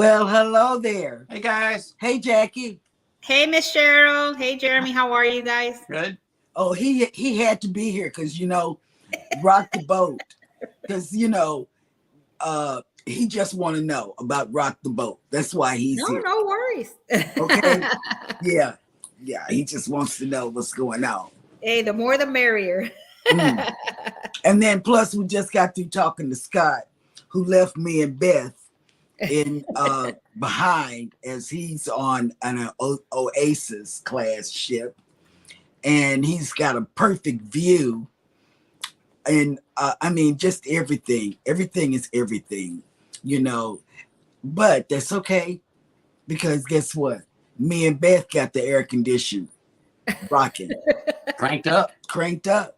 Well, hello there. Hey guys. Hey, Jackie. Hey, Miss Cheryl. Hey, Jeremy. How are you guys? Good. Oh, he had to be here because rock the boat. Because he just want to know about rock the boat. That's why he's here. No worries. Okay. Yeah. He just wants to know what's going on. Hey, the more the merrier. And then plus we just got through talking to Scott, who left me and Beth in behind as he's on an Oasis class ship, and he's got a perfect view, and just everything is everything, but that's okay, because guess what, me and Beth got the air condition rocking. cranked up, and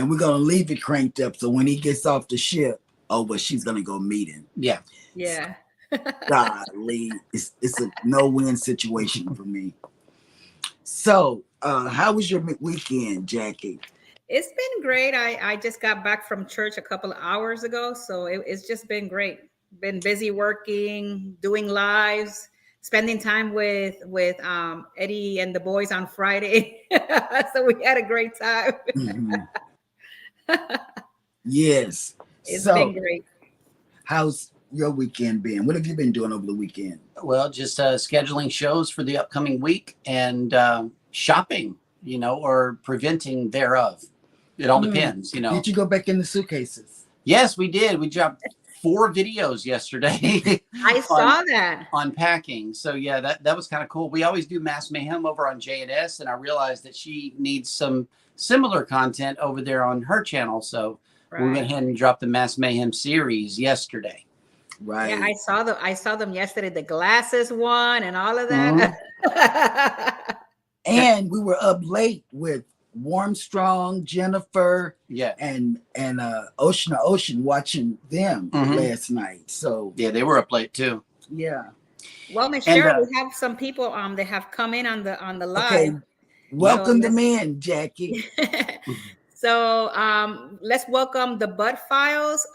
we're gonna leave it cranked up, so when he gets off the ship, she's gonna go meet him. Yeah. Golly, it's a no-win situation for me. So, how was your weekend, Jackie? It's been great. I just got back from church a couple of hours ago, so it's just been great. Been busy working, doing lives, spending time with Eddie and the boys on Friday. So we had a great time. Yes. It's been great. How's your weekend been? What have you been doing over the weekend? Well, just scheduling shows for the upcoming week and shopping, or preventing thereof. It all depends, Did you go back in the suitcases? Yes, we did. We dropped 4 videos yesterday. I saw that. On packing. So yeah, that was kind of cool. We always do Mass Mayhem over on J&S, and I realized that she needs some similar content over there on her channel. So we went ahead and dropped the Mass Mayhem series yesterday. Right. Yeah, I saw them yesterday. The glasses one and all of that. And we were up late with Warmstrong, Jennifer, and Ocean watching them last night. So yeah, they were up late too. Yeah. Well, Miss Cheryl, we have some people that have come in on the live. Okay. Welcome them in, Jackie. So let's welcome the Bud Files.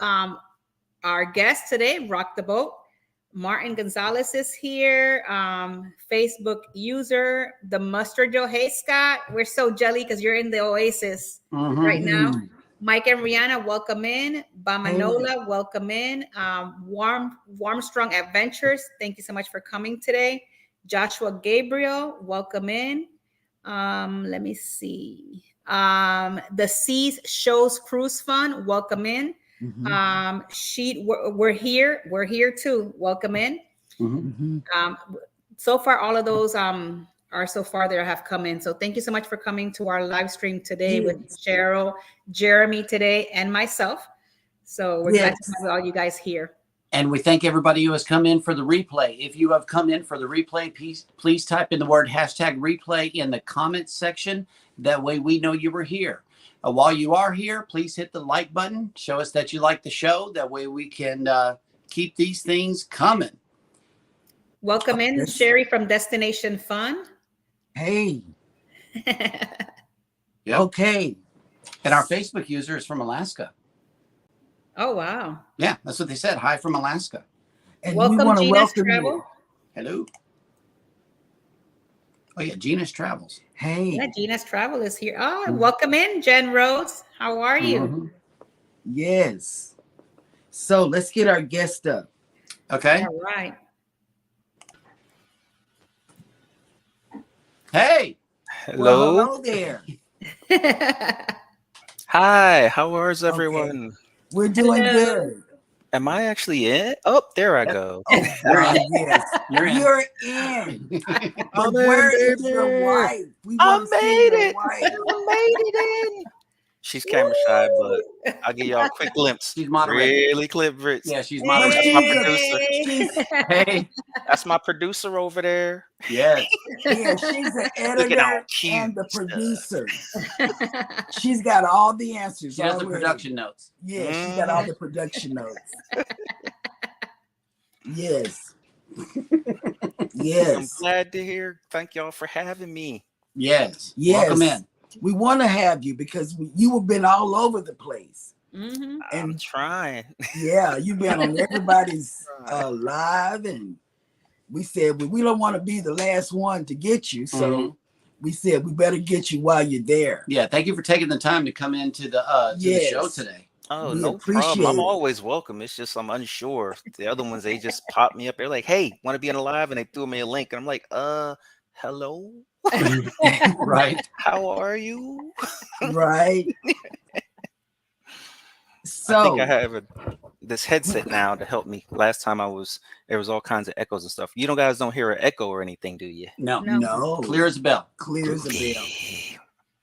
Our guest today, Rock the Boat. Martin Gonzalez is here. Facebook user, the Mustard Joe. Hey, Scott. We're so jelly because you're in the Oasis right now. Mike and Rihanna, welcome in. Bamanola, welcome in. Warmstrong Adventures, thank you so much for coming today. Joshua Gabriel, welcome in. Let me see. The Seas Shows Cruise Fun, welcome in. We're here too. Welcome in. So far, all of those are so far there have come in. So thank you so much for coming to our live stream today with Cheryl, Jeremy today, and myself. So we're glad to have all you guys here. And we thank everybody who has come in for the replay. If you have come in for the replay, please type in the word #replay in the comments section. That way we know you were here. While you are here, please hit the like button. Show us that you like the show. That way we can keep these things coming. Welcome in, Sherry from Destination Fun. Hey. Okay. And our Facebook user is from Alaska. Oh, wow. Yeah, that's what they said. Hi from Alaska. And welcome, Gina's Travel. Hello. Oh, yeah, Gina's Travels. Hey. Yeah, Gina's Travel is here. Oh, welcome in, Jen Rhodes. How are you? Yes. So let's get our guest up. Okay. All right. Hey. Hello. Well, hello there. Hi. How is everyone? Okay. We're doing good. Am I actually in? Oh, there I go. Yes. You're in. But where is your wife? I made it. I made it in. She's camera shy, but I'll give y'all a quick glimpse. She's moderating. Really clip Brits. Yeah, she's moderating. That's my producer. Hey. That's my producer over there. Yes. Yeah, she's the editor and the producer. She's got all the answers. She has the production notes. Yeah, she's got all the production notes. Yes. Yes. I'm glad to hear. Thank y'all for having me. Yes. Yes. Welcome in. We want to have you because you have been all over the place. Mm-hmm. I'm And trying. yeah, you've been on everybody's live, and we said we don't want to be the last one to get you, so we said we better get you while you're there. Yeah, thank you for taking the time to come into the show today. Oh, We no problem. I'm appreciate it. always welcome. It's just I'm unsure. The other ones, they just pop me up. They're like, "Hey, want to be on a live?" And they threw me a link, and I'm like, hello, Right. how are you?" Right. I think I So have this headset now to help me. Last time there was all kinds of echoes and stuff. You guys don't hear an echo or anything, do you? No. no, Clear as a bell. clear as a bell.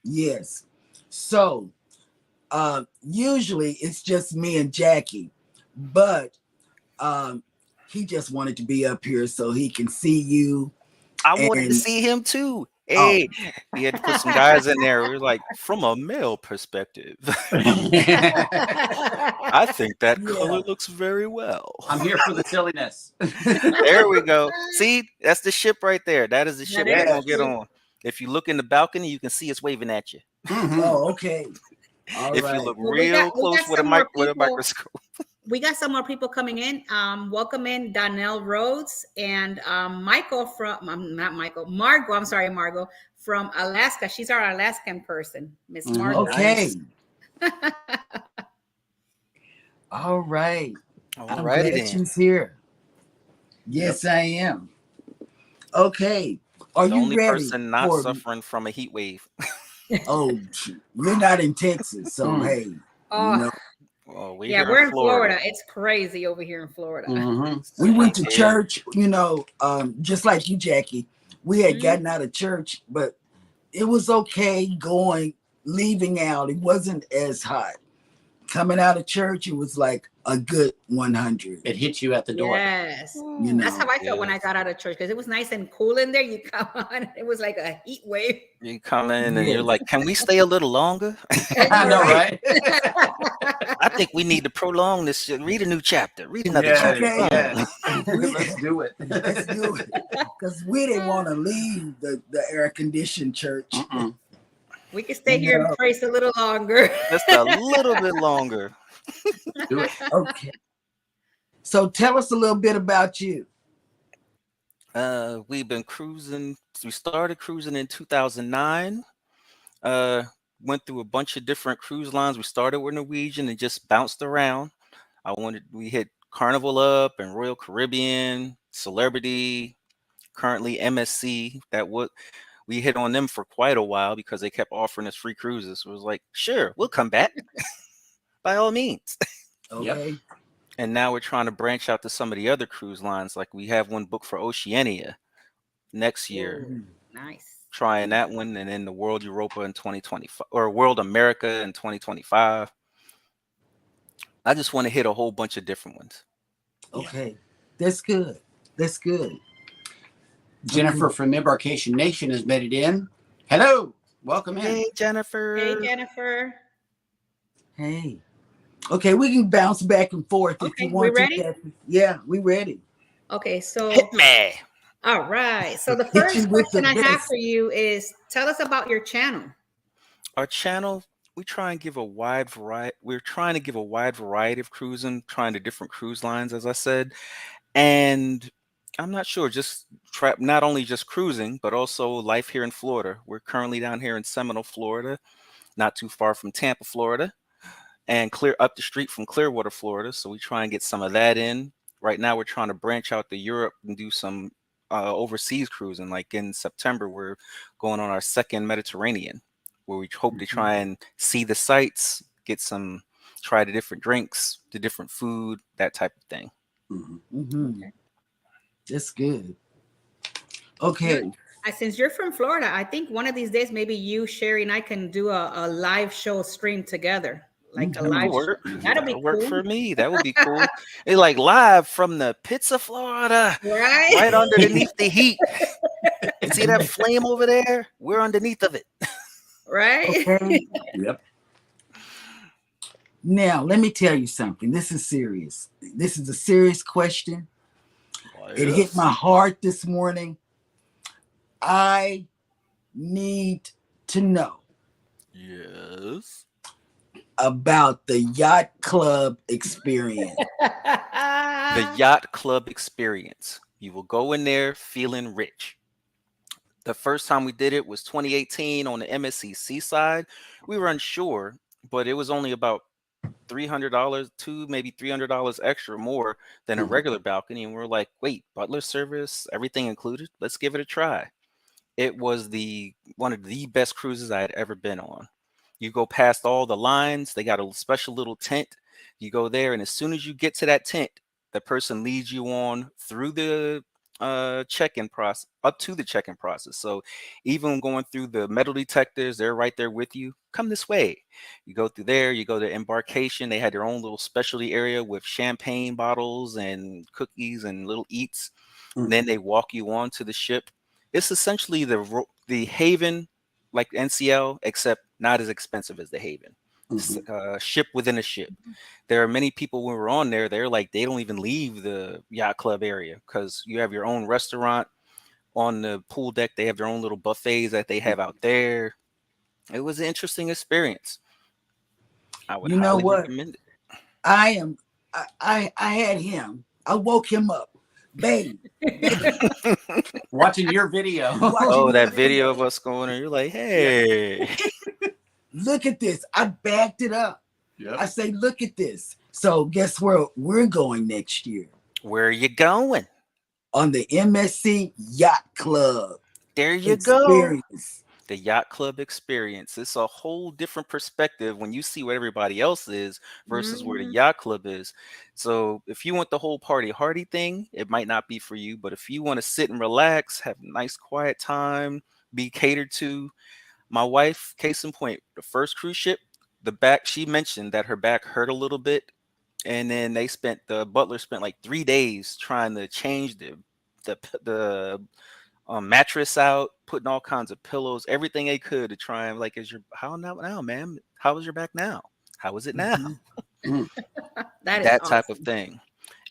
Yes. So usually it's just me and Jackie, but he just wanted to be up here so he can see you. I wanted to And see him too. Hey, we had to put some guys in there. We were like, from a male perspective, I think that color looks very well. I'm here for the silliness. There we go. See, that's the ship right there. That is the ship we're gonna get on. If you look in the balcony, you can see it's waving at you. oh, okay. All If right. you look Well, real close with a microscope. We got some more people coming in. Welcome in Donnell Rhodes and Michael from, not Michael, Margot. I'm sorry, Margot from Alaska. She's our Alaskan person, Miss Margot. Okay. All right. I'm Alrighty glad then. she's here. Yes, I am. Okay. Are The you only ready person not for? suffering from a heat wave. Oh, you're not in Texas, so hey, no. Well, Yeah, we're in Florida. It's crazy over here in Florida. We went to church, just like you, Jackie. We had gotten out of church, but it was okay leaving out. It wasn't as hot. Coming out of church, it was like a good 100. It hit you at the door. Yes. You know. That's how I felt when I got out of church, because it was nice and cool in there. You come on, it was like a heat wave. You come in and you're like, "Can we stay a little longer?" I know, right? I think we need to prolong this. Read a new chapter. Read another chapter. Okay. Let's do it. Let's do it. Because we didn't want to leave the air-conditioned church. We can stay here and praise a little longer. Just a little bit longer. Do it. Okay. So tell us a little bit about you. We've been cruising. We started cruising in 2009. Went through a bunch of different cruise lines. We started with Norwegian and just bounced around. We hit Carnival Up and Royal Caribbean, Celebrity, currently MSC. We hit on them for quite a while because they kept offering us free cruises. So it was like, sure, we'll come back by all means. Okay. Yep. And now we're trying to branch out to some of the other cruise lines. Like we have one booked for Oceania next year. Ooh, nice. Trying that one, and then the World Europa in 2025 or World America in 2025. I just want to hit a whole bunch of different ones. Okay. That's good. That's good. Jennifer from Embarkation Nation has made it in. Hello. Welcome in. Hey, Jennifer. Hey, Jennifer. Hey. Okay, we can bounce back and forth if Okay, you want we ready? to. Yeah, we ready. Okay, so Hit me. all right. So the Hit you first with question the I have best. for you is, tell us about your channel. Our channel, we try and give a wide variety. We're trying to give a wide variety of cruising, trying to different cruise lines, as I said. And I'm not sure, just not only just cruising, but also life here in Florida. We're currently down here in Seminole, Florida, not too far from Tampa, Florida, and clear up the street from Clearwater, Florida. So we try and get some of that in. Right now, we're trying to branch out to Europe and do some overseas cruising. Like in September, we're going on our second Mediterranean, where we hope to try and see the sights, try the different drinks, the different food, that type of thing. That's good. Okay. Since you're from Florida, I think one of these days, maybe you, Sherry, and I can do a live show stream together. Like a live work. That'll be work cool. for me. That would be cool. It's like live from the pits of Florida, right underneath the heat. You see that flame over there? We're underneath of it. Right? Okay. Yep. Now, let me tell you something. This is serious. This is a serious question. It hit my heart this morning. I need to know. Yes. about the yacht club experience. The yacht club experience. You will go in there feeling rich. The first time we did it was 2018 on the MSC Seaside. We were unsure, but it was only about $300, maybe $300 extra more than a regular balcony. And we're like, wait, butler service, everything included? Let's give it a try. It was one of the best cruises I had ever been on. You go past all the lines, they got a special little tent. You go there, and as soon as you get to that tent, the person leads you on through the check-in process, up to the check-in process. So even going through the metal detectors, they're right there with you. Come this way. You go through there, you go to embarkation. They had their own little specialty area with champagne bottles and cookies and little eats. And then they walk you on to the ship. It's essentially the Haven, like NCL, except not as expensive as the Haven. Ship within a ship. There are many people when we're on there, they're like, they don't even leave the yacht club area because you have your own restaurant on the pool deck. They have their own little buffets that they have out there. It was an interesting experience. I would highly recommend it. I had him. I woke him up. Babe. Watching your video. That video of us going and you're like, hey. Look at this. I backed it up. Yep. I say, look at this. So guess where we're going next year? Where are you going? On the MSC Yacht Club. There you go. The yacht club experience. It's a whole different perspective when you see what everybody else is versus where the yacht club is. So if you want the whole party hardy thing, it might not be for you. But if you want to sit and relax, have a nice quiet time, be catered to. My wife, case in point, the first cruise ship, the back, she mentioned that her back hurt a little bit. And then the butler spent like 3 days trying to change the mattress out, putting all kinds of pillows, everything they could to try and like, how now, ma'am? How is your back now? How is it now? That type of thing.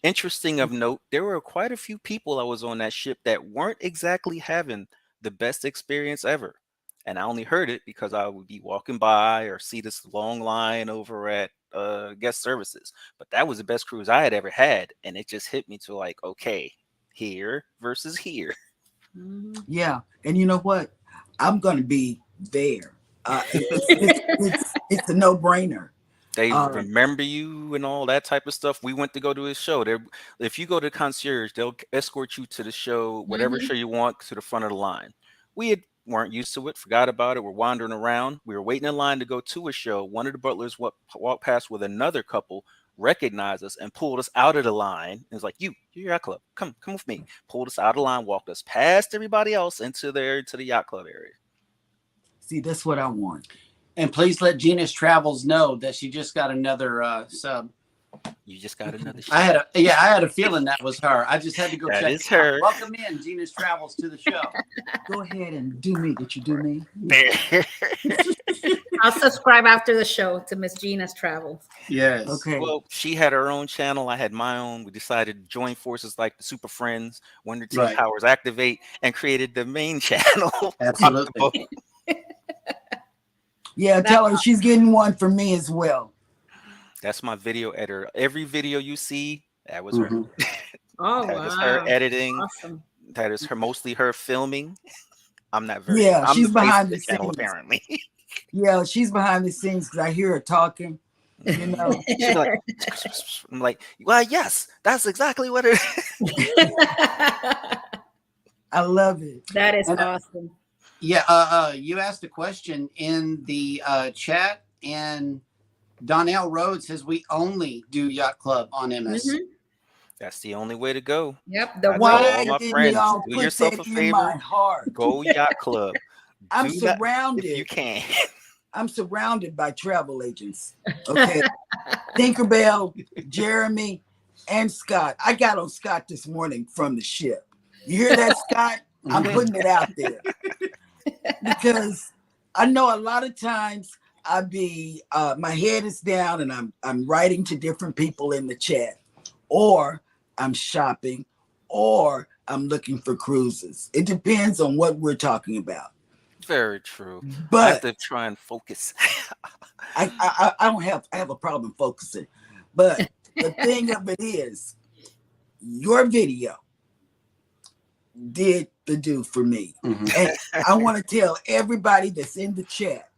Interesting of note, there were quite a few people I was on that ship that weren't exactly having the best experience ever. And I only heard it because I would be walking by or see this long line over at guest services. But that was the best cruise I had ever had. And it just hit me to like, okay, here versus here. Yeah. And you know what? I'm going to be there. It's a no-brainer. They remember you and all that type of stuff. We went to go to his show. If you go to concierge, they'll escort you to the show, whatever show you want, to the front of the line. We weren't used to it, forgot about it. We're wandering around. We were waiting in line to go to a show. One of the butlers walked past with another couple, recognized us, and pulled us out of the line. And was like, you're yacht club. Come with me. Pulled us out of the line, walked us past everybody else into the yacht club area. See, that's what I want. And please let Gina's Travels know that she just got another sub. You just got another ship. I had a feeling that was her. I just had to go check. That is her. Welcome in, Gina's Travels, to the show. Go ahead and do me. Did you do me? I'll subscribe after the show to Miss Gina's Travels. Yes. Okay. Well, she had her own channel. I had my own. We decided to join forces like the Super Friends when the two powers activate and created the main channel. Absolutely. Yeah, tell her she's getting one for me as well. That's my video editor. Every video you see, that was her. Oh, that is her editing. Awesome. That is mostly her filming. I'm not very. Yeah, I'm she's the behind the channel, scenes. apparently. Yeah, she's behind the scenes because I hear her talking. You know, she's like, I'm like, well, yes, that's exactly what it is. I love it. That is awesome. Yeah, you asked a question in the chat, and Donnell Rhodes says we only do yacht club on MS. That's the only way to go. Yep. Why my friends, do yourself a favor. Go yacht club. I'm surrounded. If you can. I'm surrounded by travel agents. Okay. Tinkerbell, Jeremy, and Scott. I got on Scott this morning from the ship. You hear that, Scott? I'm putting it out there. Because I know a lot of times I be my head is down and I'm writing to different people in the chat, or I'm shopping, or I'm looking for cruises. It depends on what we're talking about. Very true. I have But to try and focus. I have a problem focusing. But the thing of it is, your video did the do for me. And I want to tell everybody that's in the chat,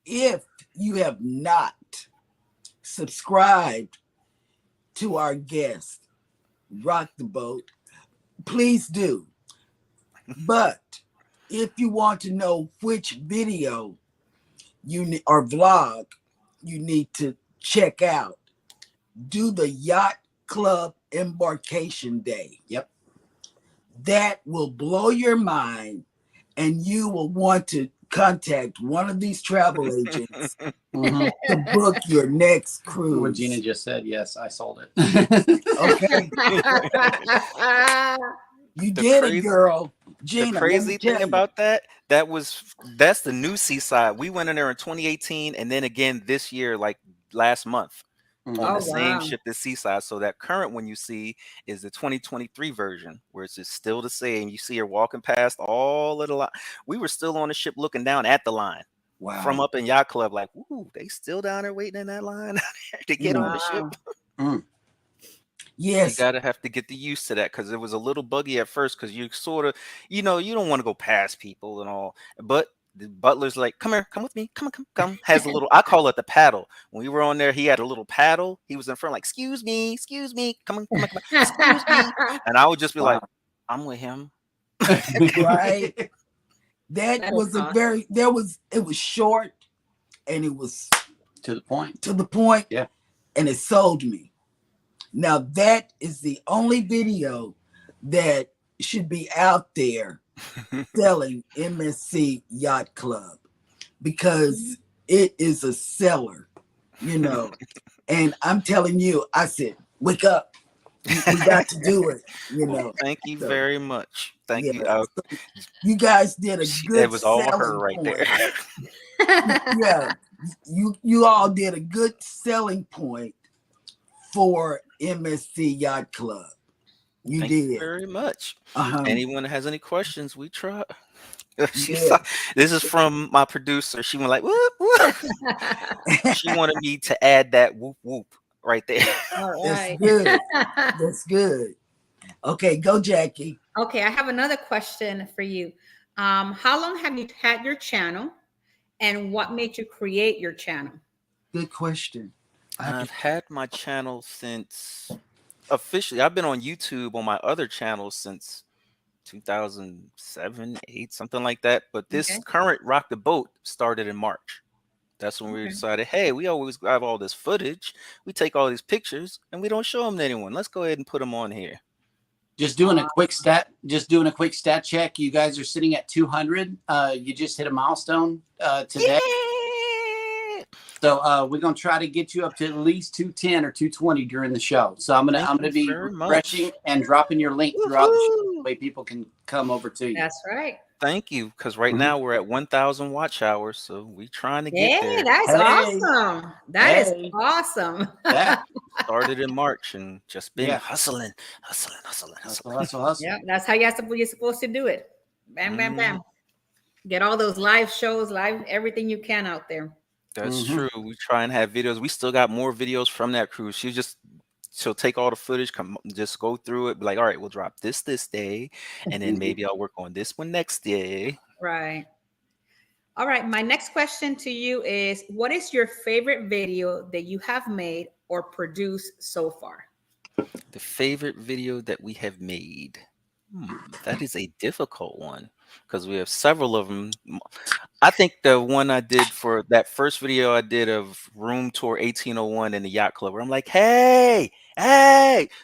if you have not subscribed to our guest, Rock the Boat, please do. But if you want to know which video or vlog you need to check out, do the Yacht Club Embarkation Day. Yep. That will blow your mind, and you will want to contact one of these travel agents to book your next cruise. What Gina just said, yes, I sold it. Okay. You did it, girl. Gina, The crazy thing about that's the new Seaside. We went in there in 2018, and then again this year, like last month, on the same ship as Seaside. So that current one you see is the 2023 version, where it's just still the same. You see her walking past all of the line. We were still on the ship looking down at the line. Wow. From up in Yacht Club, like, ooh, they still down there waiting in that line to get on the ship. Yes. You have to get used to that, because it was a little buggy at first, because you sort of, you don't want to go past people and all. But the butler's like, come here, come with me, come. Has a little, I call it the paddle. When we were on there, he had a little paddle. He was in front, like, excuse me, come on, excuse me. And I would just be like, I'm with him. Right. That was awesome. It was short, and it was to the point. Yeah. And it sold me. Now that is the only video that should be out there selling MSC Yacht Club, because it is a seller, And I'm telling you, I said, wake up. We got to do it, Thank you very much. Thank you. You guys did a good. It was all her right there. Yeah, you all did a good selling point for MSC Yacht Club. You Thank did. you very much. Anyone that has any questions, we try. This is from my producer. She went like, whoop, whoop. She wanted me to add that whoop, whoop right there. All right. That's good. That's good. Okay, go, Jackie. Okay, I have another question for you. How long have you had your channel, and what made you create your channel? Good question. I've had my channel since officially. I've been on YouTube on my other channels since 2007, 8, something like that. But this current Rock the Boat started in March. That's when we decided, hey, we always have all this footage. We take all these pictures and we don't show them to anyone. Let's go ahead and put them on here. Just doing a quick stat check. You guys are sitting at 200. You just hit a milestone today. So we're gonna try to get you up to at least 210 or 220 during the show. So I'm gonna be refreshing and dropping your link throughout the show, so way people can come over to you. That's right. Thank you, because right now we're at 1,000 watch hours, so we're trying to get there. That's awesome. That is awesome. Yeah. Started in March and just been hustling. Yeah, that's how you're supposed to do it. Bam, bam, bam. Get all those live shows, everything you can out there. That's true. We try and have videos. We still got more videos from that cruise. She'll take all the footage, just go through it, be like, all right, we'll drop this day, and then maybe I'll work on this one next day. Right. All right. My next question to you is, what is your favorite video that you have made or produced so far? The favorite video that we have made. That is a difficult one, because we have several of them. I think the one I did for that first video I did of Room Tour 1801 in the Yacht Club, where I'm like, hey,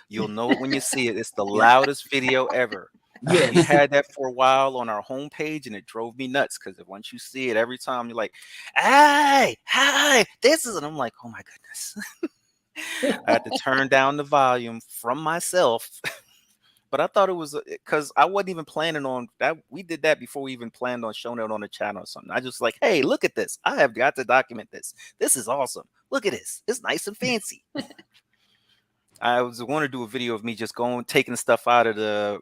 you'll know it when you see it. It's the loudest video ever. Yes. We had that for a while on our homepage, and it drove me nuts, because once you see it, every time you're like, hey, this is, and I'm like, oh my goodness. I had to turn down the volume from myself. But I thought it was because I wasn't even planning on that. We did that before we even planned on showing it on the channel or something. I just like, hey, look at this. I have got to document this. This is awesome. Look at this. It's nice and fancy. I was going to do a video of me just taking stuff out of the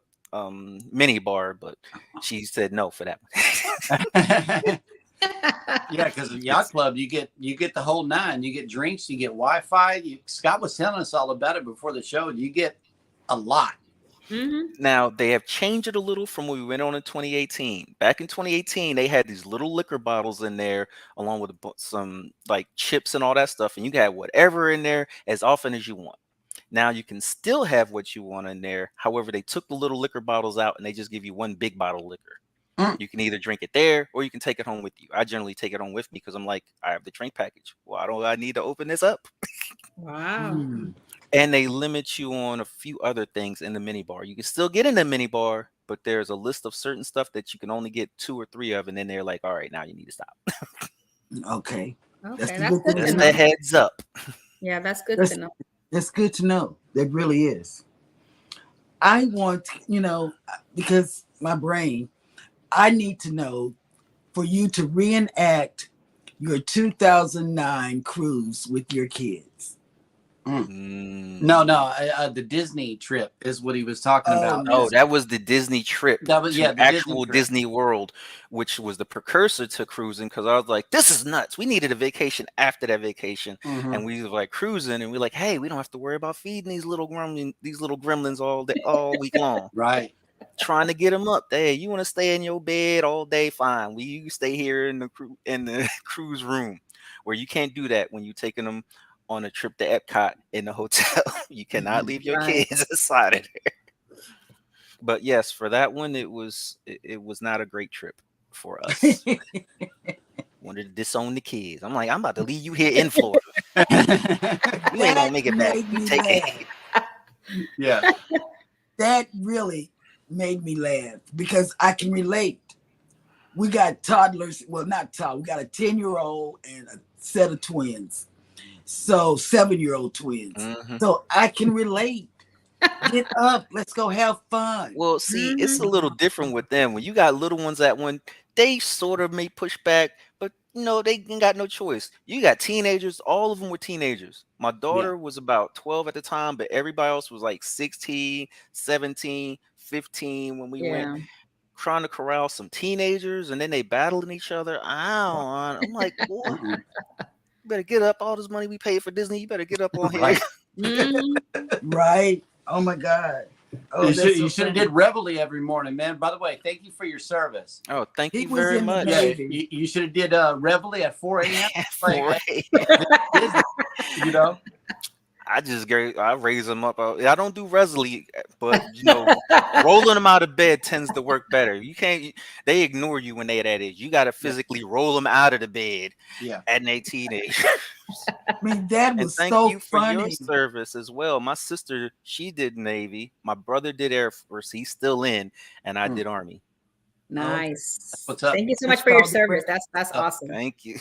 mini bar, but she said no for that one. Yeah, because the yacht club, you get the whole nine. You get drinks, you get Wi-Fi. Scott was telling us all about it before the show. You get a lot. Now they have changed it a little from when we went on in 2018. Back in 2018, they had these little liquor bottles in there, along with some like chips and all that stuff, and you can have whatever in there as often as you want. Now you can still have what you want in there. However, they took the little liquor bottles out and they just give you one big bottle of liquor. You can either drink it there or you can take it home with you. I generally take it home with me because I'm like, I have the drink package. Why don't I need to open this up? Wow. And they limit you on a few other things in the minibar. You can still get in the minibar, but there's a list of certain stuff that you can only get 2 or 3 of, and then they're like, all right, now you need to stop. Okay, Okay. that's good good to Just know. a heads up. Yeah, that's good to know. That's good to know. That really is. I want, because my brain, I need to know for you to reenact your 2009 cruise with your kids. No, the Disney trip is what he was talking about. Oh, that was the Disney trip. That was to the actual Disney trip. Disney World, which was the precursor to cruising. Because I was like, this is nuts. We needed a vacation after that vacation, and we were like cruising, and we're like, hey, we don't have to worry about feeding these little gremlins all week long. Right. Trying to get them up. Hey, you want to stay in your bed all day? Fine. You stay here in the cruise room, where you can't do that when you're taking them on a trip to Epcot in the hotel. You cannot leave your kids inside of there. But yes, for that one, it was not a great trip for us. Wanted to disown the kids. I'm like, I'm about to leave you here in Florida. You ain't gonna make it back. You take it. Yeah. That really made me laugh because I can relate. We got toddlers, well, not toddlers, we got a 10-year-old and a set of twins. So 7-year-old twins. So I can relate. Get up, let's go have fun. Well, see, it's a little different with them. When you got little ones at one, they sort of may push back, but they ain't got no choice. You got teenagers, all of them were teenagers. My daughter was about 12 at the time, but everybody else was like 16, 17, 15 when we went, trying to corral some teenagers, and then they battling each other. I'm like, boy, you better get up. All this money we paid for Disney, you better get up on here. Right. Oh my God. Oh, you should have did Reveille every morning, man. By the way, thank you for your service. Oh, thank you very much. Yeah, you should have did Reveille at 4 a.m. I raise them up. I don't do Reveille, but rolling them out of bed tends to work better. You can't. They ignore you when they're that age. You got to physically roll them out of the bed. Yeah, at a teenage. I mean, that was thank so you for funny. your service as well. My sister, she did Navy. My brother did Air Force. He's still in, and I did Army. Nice. What's up? Thank you so much for your service. That's awesome. Thank you.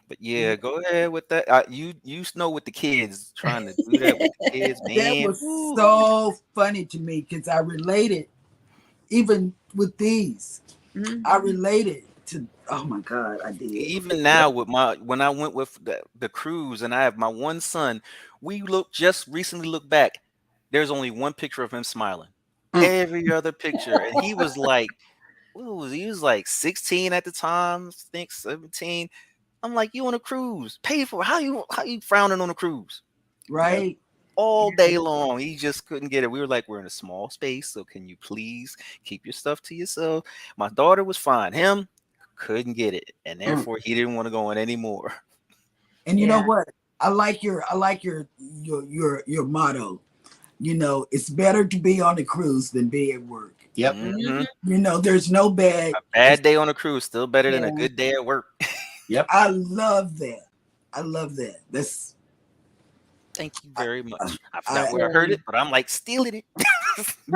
But yeah, go ahead with that. You know, with the kids, trying to do that with the kids, man. That was so funny to me because I related, even with these, I related to. Oh my God, I did. Even now with when I went with the cruise, and I have my one son, we just recently looked back. There's only one picture of him smiling. Every other picture, and he was like, he was like 16 at the time, I think 17. I'm like, you on a cruise, paid for? How you frowning on a cruise? Right. All day long. He just couldn't get it. We were like, we're in a small space, so can you please keep your stuff to yourself? My daughter was fine. Him couldn't get it, and therefore he didn't want to go on anymore. And you know what? I like your motto. It's better to be on a cruise than be at work. Yep. There's no bad. A bad day on a cruise still better than a good day at work. Yep. I love that. That's. Thank you very much. I forgot where I heard it, but I'm like stealing it.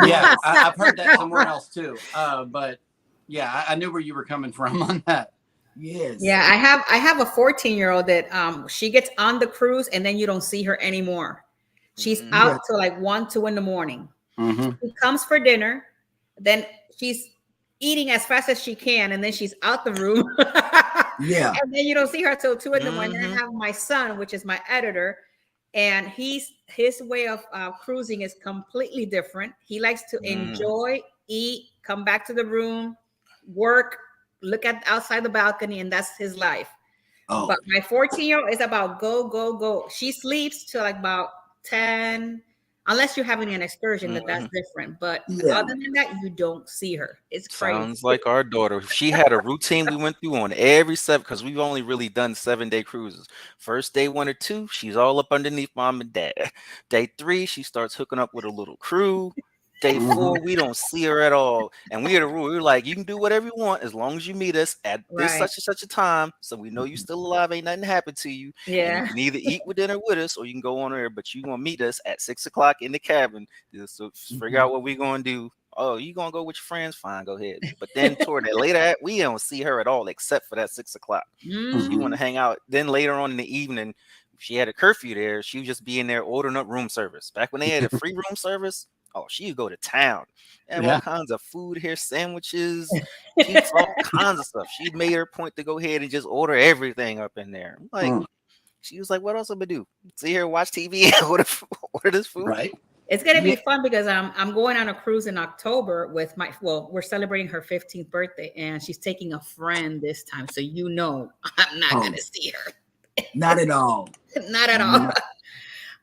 Yeah, I've heard that somewhere else too. But yeah, I knew where you were coming from on that. Yes. Yeah, I have a 14-year-old that she gets on the cruise and then you don't see her anymore. She's out till like 1, 2 in the morning. She comes for dinner, then she's eating as fast as she can, and then she's out the room. Yeah. And then you don't see her till 2 in the morning. Then I have my son, which is my editor, and his way of cruising is completely different. He likes to enjoy, eat, come back to the room, work, look at outside the balcony, and that's his life. Oh, But my 14-year-old is about go, go, go. She sleeps till like about 10, unless you're having an excursion, that's different. But yeah. other than that, you don't see her. It's crazy. Sounds like our daughter. She had a routine we went through on every 7, because we've only really done 7-day cruises. First day 1 or 2, she's all up underneath mom and dad. Day 3, she starts hooking up with a little crew. Day 4, we don't see her at all. And we had a rule. We were like, you can do whatever you want as long as you meet us at this Right. such and such a time. So we know you're still alive, ain't nothing happened to you. And you Yeah. can either eat with dinner with us or you can go on there, but you gonna meet us at 6 o'clock in the cabin. So figure out what we gonna do. Oh, you gonna go with your friends? Fine, go ahead. But then toward that later, we don't see her at all except for that 6 o'clock. Mm. She want to hang out. Then later on in the evening, if she had a curfew there, she would just be in there ordering up room service. Back when they had a free room service, oh, she'd go to town. They have all kinds of food here, sandwiches, keeps all kinds of stuff. She made her point to go ahead and just order everything up in there. Like, she was like, what else am I do? Sit here, watch TV, and order this food? Right. It's gonna be fun because I'm going on a cruise in October with we're celebrating her 15th birthday, and she's taking a friend this time. So I'm not gonna see her. Not at all. Not at all.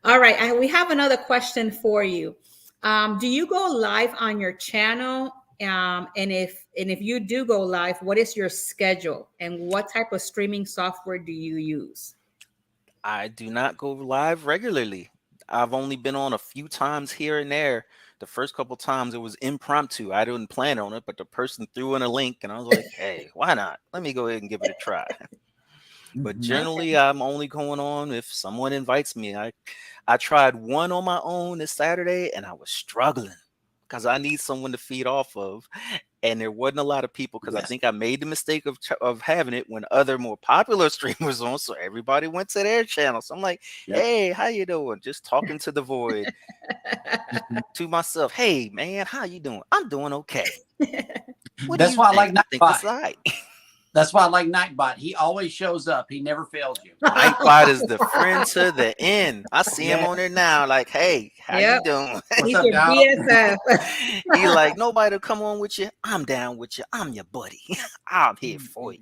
All right, we have another question for you. Do you go live on your channel? And if you do go live, what is your schedule, and what type of streaming software do you use? I do not go live regularly. I've only been on a few times here and there. The first couple times it was impromptu. I didn't plan on it, but the person threw in a link and I was like, hey, why not? Let me go ahead and give it a try. But generally, I'm only going on if someone invites me. I tried one on my own this Saturday and I was struggling because I need someone to feed off of. And there wasn't a lot of people because I think I made the mistake of having it when other more popular streamers on. So everybody went to their channel. So I'm like, hey, how you doing? Just talking to the void to myself. Hey, man, how you doing? I'm doing okay. That's why I like Nightbot. Right. That's why I like Nightbot. He always shows up. He never fails you. Nightbot is the friend to the end. I see him on there now. Like, hey, how you doing? He's your BFF. He like, nobody to come on with you. I'm down with you. I'm your buddy. I'm here for you.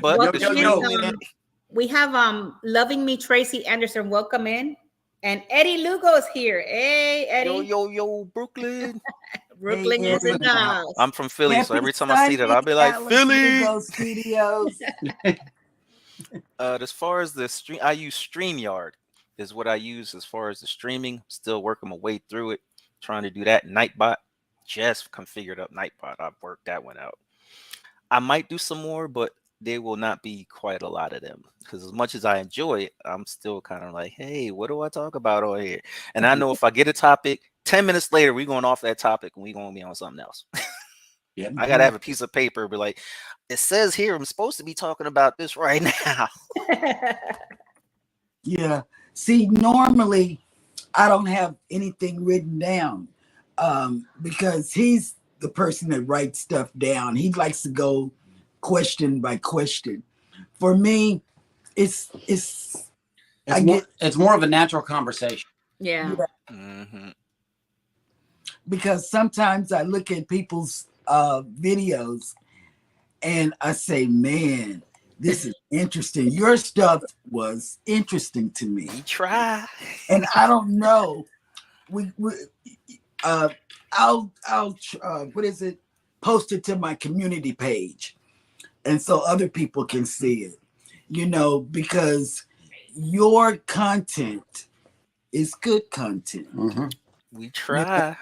But we have Loving Me Tracy Anderson. Welcome in. And Eddie Lugo's here. Hey, Eddie. Yo, Brooklyn. Brooklyn is in the house. I'm from Philly, so every time I see that, I'll be like, Philly. Studios. As far as the stream, I use StreamYard is what I use as far as the streaming. Still working my way through it, trying to do that. Nightbot, just configured up Nightbot. I've worked that one out. I might do some more, but there will not be quite a lot of them because as much as I enjoy it, I'm still kind of like, hey, what do I talk about on here? And I know if I get a topic, 10 minutes later, we're going off that topic and we're going to be on something else. I got to have a piece of paper, be like, it says here, I'm supposed to be talking about this right now. Yeah. See, normally I don't have anything written down because he's the person that writes stuff down. He likes to go question by question. For me, it's more of a natural conversation. Yeah. Because sometimes I look at people's videos and I say, man, this is interesting. Your stuff was interesting to me. We try. And I don't know. I'll what is it? Post it to my community page. And so other people can see it, because your content is good content. We try.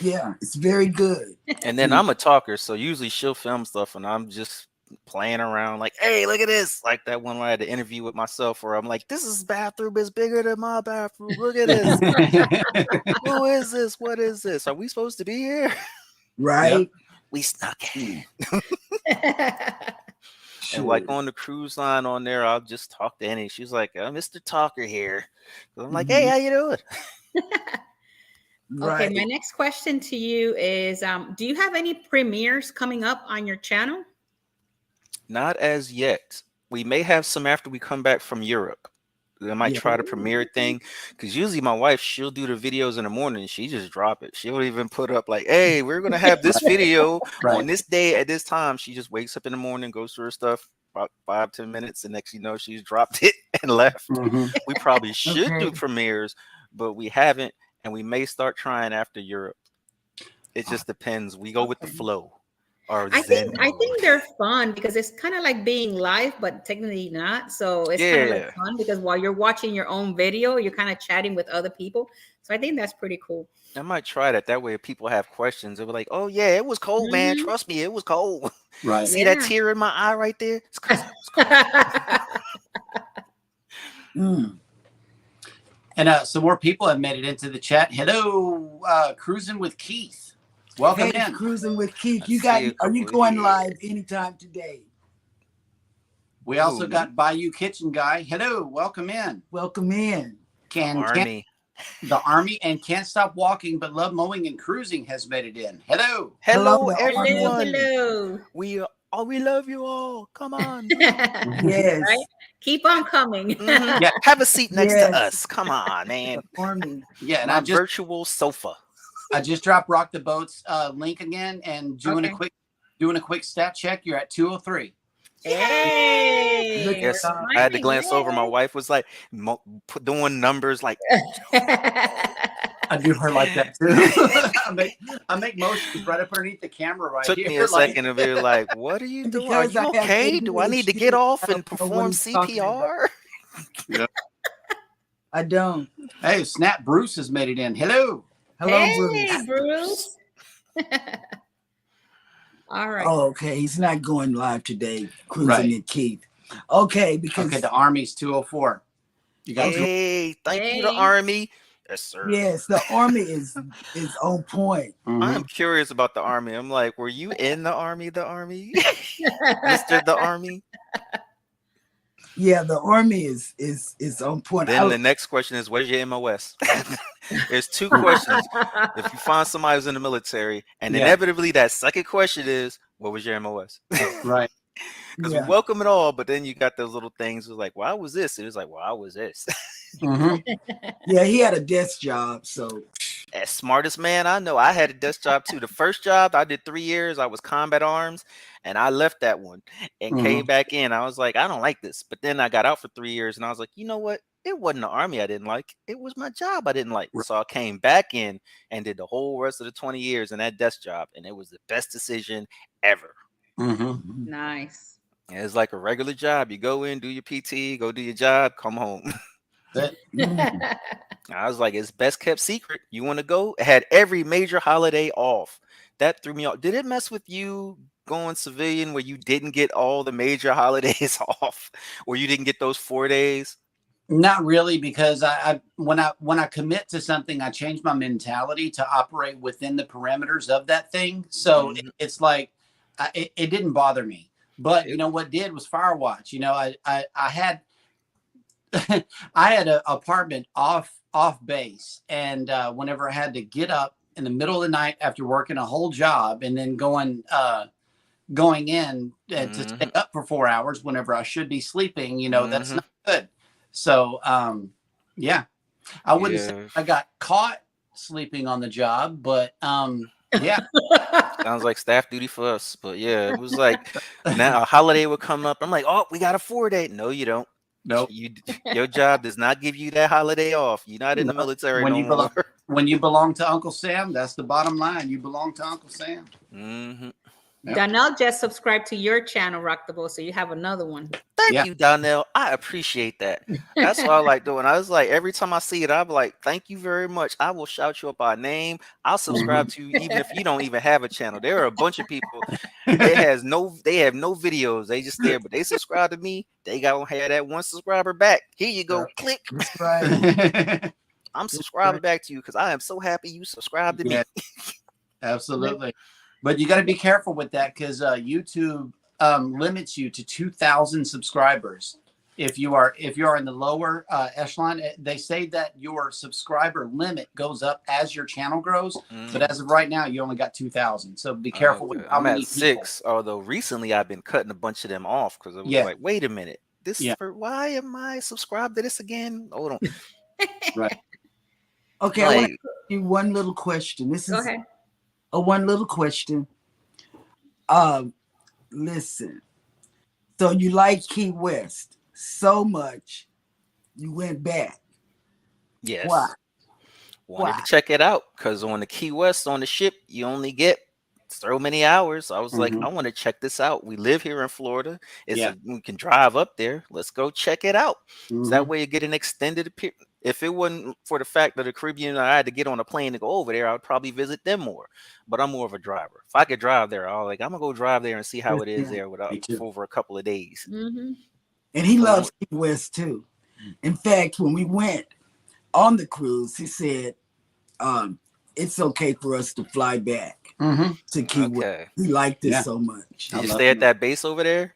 Yeah, it's very good. And then I'm a talker, so usually she'll film stuff and I'm just playing around like, hey, look at this. Like that one where I had to interview with myself where I'm like, this bathroom is bigger than my bathroom. Look at this. Who is this? What is this? Are we supposed to be here? Right. Yep. We snuck in. And like on the cruise line on there, I'll just talk to Annie. She's like, Mr. Talker here. So I'm like, hey, how you doing? Okay, my next question to you is, do you have any premieres coming up on your channel? Not as yet. We may have some after we come back from Europe. I might Yeah. try the premiere thing, because usually my wife, she'll do the videos in the morning. She just drop it. She don't even put up like, hey, we're gonna have this video on this day at this time. She just wakes up in the morning, goes through her stuff, about 5-10 minutes, and next you know she's dropped it and left. We probably should do Okay. premieres, but we haven't, and we may start trying after Europe. It just depends. We go with the flow. Or I Zen think mode. they're fun because it's kind of like being live, but technically not. So it's kind of like Yeah. fun because while you're watching your own video, you're kind of chatting with other people. So I think that's pretty cool. I might try that. That way, if people have questions, they'll be like, "Oh yeah, it was cold, man. Mhm. Trust me, it was cold. Right. See that Yeah. tear in my eye right there? It's 'cause it was cold." Mm. And some more people have made it into the chat. Hello, Cruising with Keith. Welcome Hey, in. Cruising with Keith. I You see got? a Are you couple going here. live anytime today? We also Ooh. got Bayou Kitchen Guy. Hello, welcome in. Welcome in. Army. The Army and Can't Stop Walking But Love Mowing and Cruising has made it in. Hello. Hello, the Hello, everyone. hello. We love you all. Come on. Yes. Right? Keep on coming. Mhm. Yeah. Have a seat next Yes. to us. Come on, man. Army. Yeah, and My virtual sofa. I just dropped Rock the Boat's link again and doing Okay. a quick stat check. You're at 203. Hey, Look Yes, at we're I had to climbing, glance over. My yay. wife was like doing numbers like, I do her like that too. I make motions right up underneath the camera right took here. me a like- second to be like, what are you doing? Are Because you I have okay? Do I need to get ADHD, off I and don't know what perform he's talking about. CPR? I don't. Hey, Snap Bruce has made it in. Hello. Hello, Hey, Bruce. Bruce. All right. Oh, okay. He's not going live today. Cruising Right. with Keith. Okay, because Okay, the Army's 204. You got Hey, thank you, the Hey. Army. Yes, sir. yes, the Army is on point. I'm curious about the Army. I'm like, were you in the Army, Mr. The Army? Yeah, the Army is on point. Then the next question is, where's your MOS? There's two questions. If you find somebody who's in the military, and Yeah. inevitably that second question is, what was your MOS? right. Because Yeah. we welcome it all, but then you got those little things. It was like, well, I was this. It was like, well, I was this. Yeah, he had a desk job, so As smartest man I know, I had a desk job too. The first job I did 3 years, I was combat arms, and I left that one and came back in. I was like, I don't like this. But then I got out for 3 years, and I was like, you know what? It wasn't the Army I didn't like. It was my job I didn't like. So I came back in and did the whole rest of the 20 years in that desk job, and it was the best decision ever. Nice. It's like a regular job. You go in, do your PT, go do your job, come home. I was like, it's best kept secret. You want to go? It had every major holiday off. That threw me off. Did it mess with you going civilian where you didn't get all the major holidays off, or you didn't get those 4 days? Not really, because when I commit to something, I change my mentality to operate within the parameters of that thing. So it's like it didn't bother me. But you know what did was Firewatch. You know, I had I had an apartment off base, and whenever I had to get up in the middle of the night after working a whole job and then going in to stay up for 4 hours whenever I should be sleeping, you know, that's not good. So yeah, I wouldn't say I got caught sleeping on the job, but yeah. Sounds like staff duty for us. But yeah, it was like now a holiday would come up. I'm like, oh, we got a 4 day. No, you don't. Nope. Your job does not give you that holiday off. You're not in the military when no you more. When you belong to Uncle Sam, that's the bottom line. You belong to Uncle Sam. Yep. Donnell just subscribed to your channel, Rock the Boat, so you have another one. Thank you, Donnell. I appreciate that. That's what I like doing. I was like, every time I see it, I'm like, thank you very much. I will shout you up by name. I'll subscribe to you even if you don't even have a channel. There are a bunch of people they have no videos. They just there, but they subscribe to me. They gonna have that one subscriber back. Here you go. Click. that's right. I'm subscribing back to you because I am so happy you subscribed to me. Absolutely. But you got to be careful with that because YouTube limits you to 2,000 subscribers. If you are in the lower echelon, they say that your subscriber limit goes up as your channel grows. But as of right now, you only got 2,000. So be careful with how I'm many at 6. Although recently I've been cutting a bunch of them off because I was like, wait a minute, this Yeah. for why am I subscribed to this again? Hold on. Right. Okay, I want to Like, ask you one little question. This Go is ahead. a one little question. Listen. So you like Key West so much, you went back. Why? yes. Wanted Why? to check it out because on the Key West on the ship, you only get so many hours. I was like, Mhm. I want to check this out. We live here in Florida. Yeah. We can drive up there. Let's go check it out. So that Mhm. way you get an extended period. If it wasn't for the fact that the Caribbean, I had to get on a plane to go over there, I would probably visit them more. But I'm more of a driver. If I could drive there, I'm gonna go drive there and see how it is Yeah. there without Me too. for over a couple of days. Mm-hmm. And he So we loves Key West too. In fact, when we went on the cruise, he said, it's okay for us to fly back Mhm. to Key West. okay. He liked it Yeah. so much. I Did you love stay at it. that base over there?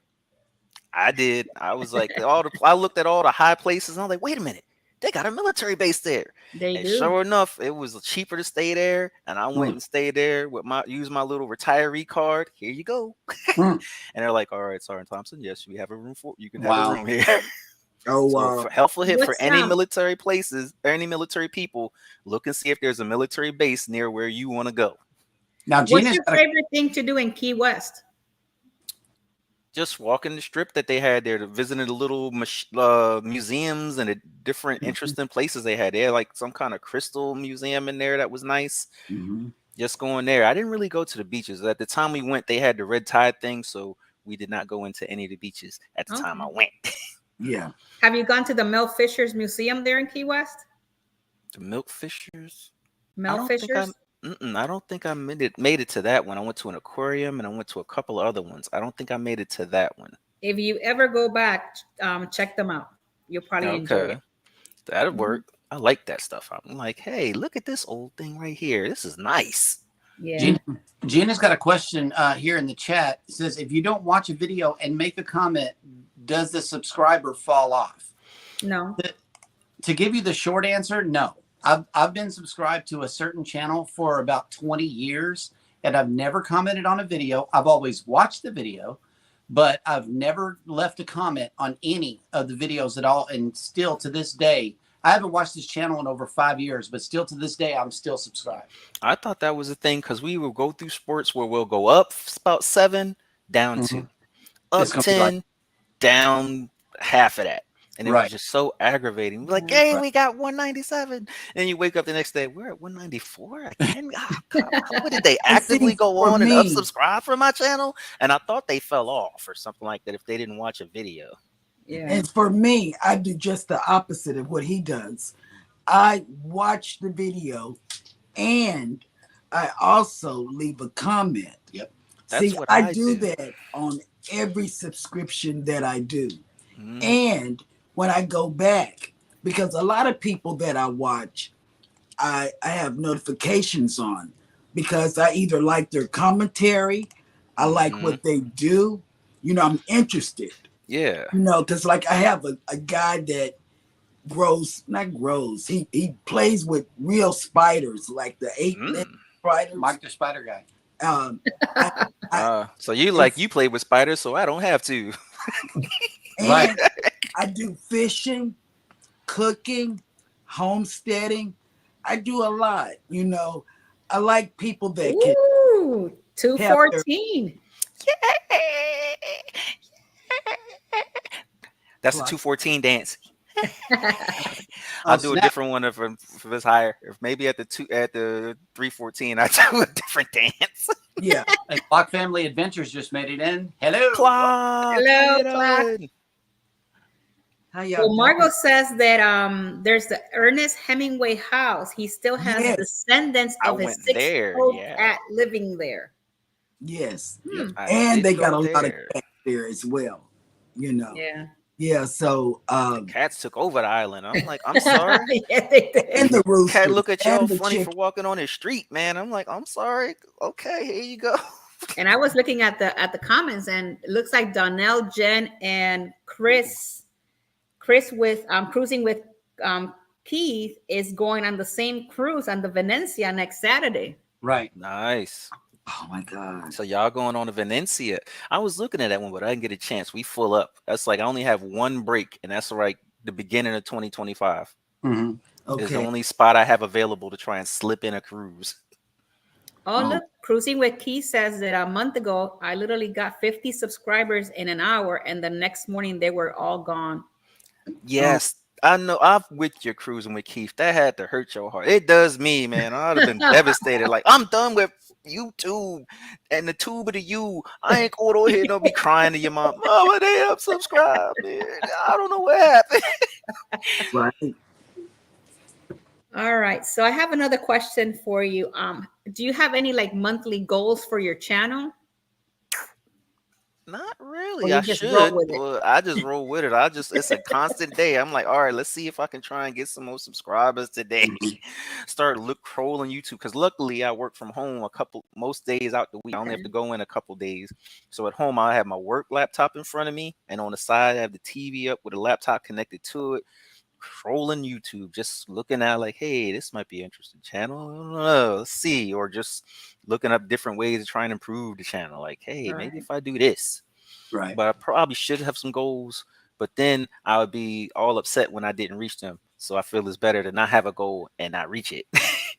I did. I was like, I looked at all the high places and I was like, wait a minute, they got a military base there. They And do. sure enough, it was cheaper to stay there. And I went Mm. and stayed there with use my little retiree card. Here you go. Mm. And they're like, all right, Sergeant Thompson, yes, we have a room for you can have a Wow. room here. Oh, So wow. for helpful hit for What's any military places or any military people, look and see if there's a military base near where you want to go. Now What's Gina's your got a, favorite thing to do in Key West? Just walking the strip that they had there, to visiting the little museums and the different interesting places they had. They had like some kind of crystal museum in there that was nice. Mhm. Just going there. I didn't really go to the beaches. At the time we went, they had the red tide thing, so we did not go into any of the beaches at the time I Okay. went. Yeah. Have you gone to the Mel Fisher's Museum there in Key West? The milk fishers. Mel Fisher's? I don't think I made it to that one. I went to an aquarium and I went to a couple of other ones. I don't think I made it to that one. If you ever go back, check them out. You'll probably enjoy Okay, it. that'll Mhm. work. I like that stuff. I'm like, hey, look at this old thing right here. This is nice. Yeah. Gina's got a question here in the chat. It says, if you don't watch a video and make a comment, does the subscriber fall off? No. To give you the short answer, no. I've been subscribed to a certain channel for about 20 years, and I've never commented on a video. I've always watched the video, but I've never left a comment on any of the videos at all. And still to this day, I haven't watched this channel in over 5 years, but still to this day, I'm still subscribed. I thought that was a thing because we will go through sports where we'll go up about 7, down Mhm. 2, up It's gonna be 10, like, down half of that. And it was right. just so aggravating. We're like, Yeah. hey, Right. we got 197. And you wake up the next day, we're at 194 again. What did they And see, actively go for on and me, unsubscribe from my channel? And I thought they fell off or something like that if they didn't watch a video. Yeah. and for me, I do just the opposite of what he does. I watch the video and I also leave a comment. Yep. That's See, what I I do do. that on every subscription that I do. Mhm. And when I go back, because a lot of people that I watch, I have notifications on because I either like their commentary, I like Mhm. what they do, I'm interested, Yeah. because like I have a guy that not grows, he plays with real spiders, like the 8-leg Mm. spiders. Mike the Spider Guy. Um, So you play with spiders, so I don't have to. and Right. I do fishing, cooking, homesteading. I do a lot, I like people that can Ooh, have their 214. That's the Clock. 214 dance. Oh, I'll do a snap. different one if it's higher. If maybe at the 314, I do a different dance. Yeah. And Clock Family Adventures just made it in. Hello. Clock. Hello, how you Clock. doing? How y'all Well, doing? Margot says that there's the Ernest Hemingway house. He still has Yes. descendants I of his went 6-year-old there, yeah. cat living there. Yes. Yep. I And did they got go a lot of there. cats there as well, Yeah. Yeah, so Cats took over the island. I'm like, I'm sorry. Yeah, they did. and the roosters Cat look at y'all and the funny for chicken. walking on the street, man. I'm like, I'm sorry. Okay, here you go. And I was looking at the comments, and it looks like Donnell, Jen, and Chris with cruising with Keith is going on the same cruise on the Venecia next Saturday. Right. Nice. Oh my God. So y'all going on to Venecia. I was looking at that one, but I didn't get a chance. We full up. That's like I only have one break, and that's like the beginning of 2025. Mm-hmm. Is the Okay. only spot I have available to try and slip in a cruise. Oh, Oh. look, Cruising with Keith says that a month ago, I literally got 50 subscribers in an hour, and the next morning they were all gone. Yes, I know. I'm with you, cruising with Keith. That had to hurt your heart. It does me, man. I'd have been devastated. Like, I'm done with YouTube and the tube of the you. I ain't going over here and be crying to your mom. Mama, they unsubscribed, man. I don't know what happened. Right. All right. So I have another question for you. Do you have any like monthly goals for your channel? Not Or really. you I just roll should, with it? but I just roll with it. It's a constant day. I'm like, all right, let's see if I can try and get some more subscribers today. Start scrolling YouTube because luckily I work from home most days out the week. I only have to go in a couple days. So at home I have my work laptop in front of me, and on the side I have the TV up with a laptop connected to it. Scrolling YouTube, just looking at like, hey, this might be an interesting channel. I don't know, let's see, or just looking up different ways to try and improve the channel. Like, hey, maybe Right. if I do this. Right. But I probably should have some goals. But then I would be all upset when I didn't reach them. So I feel it's better to not have a goal and not reach it.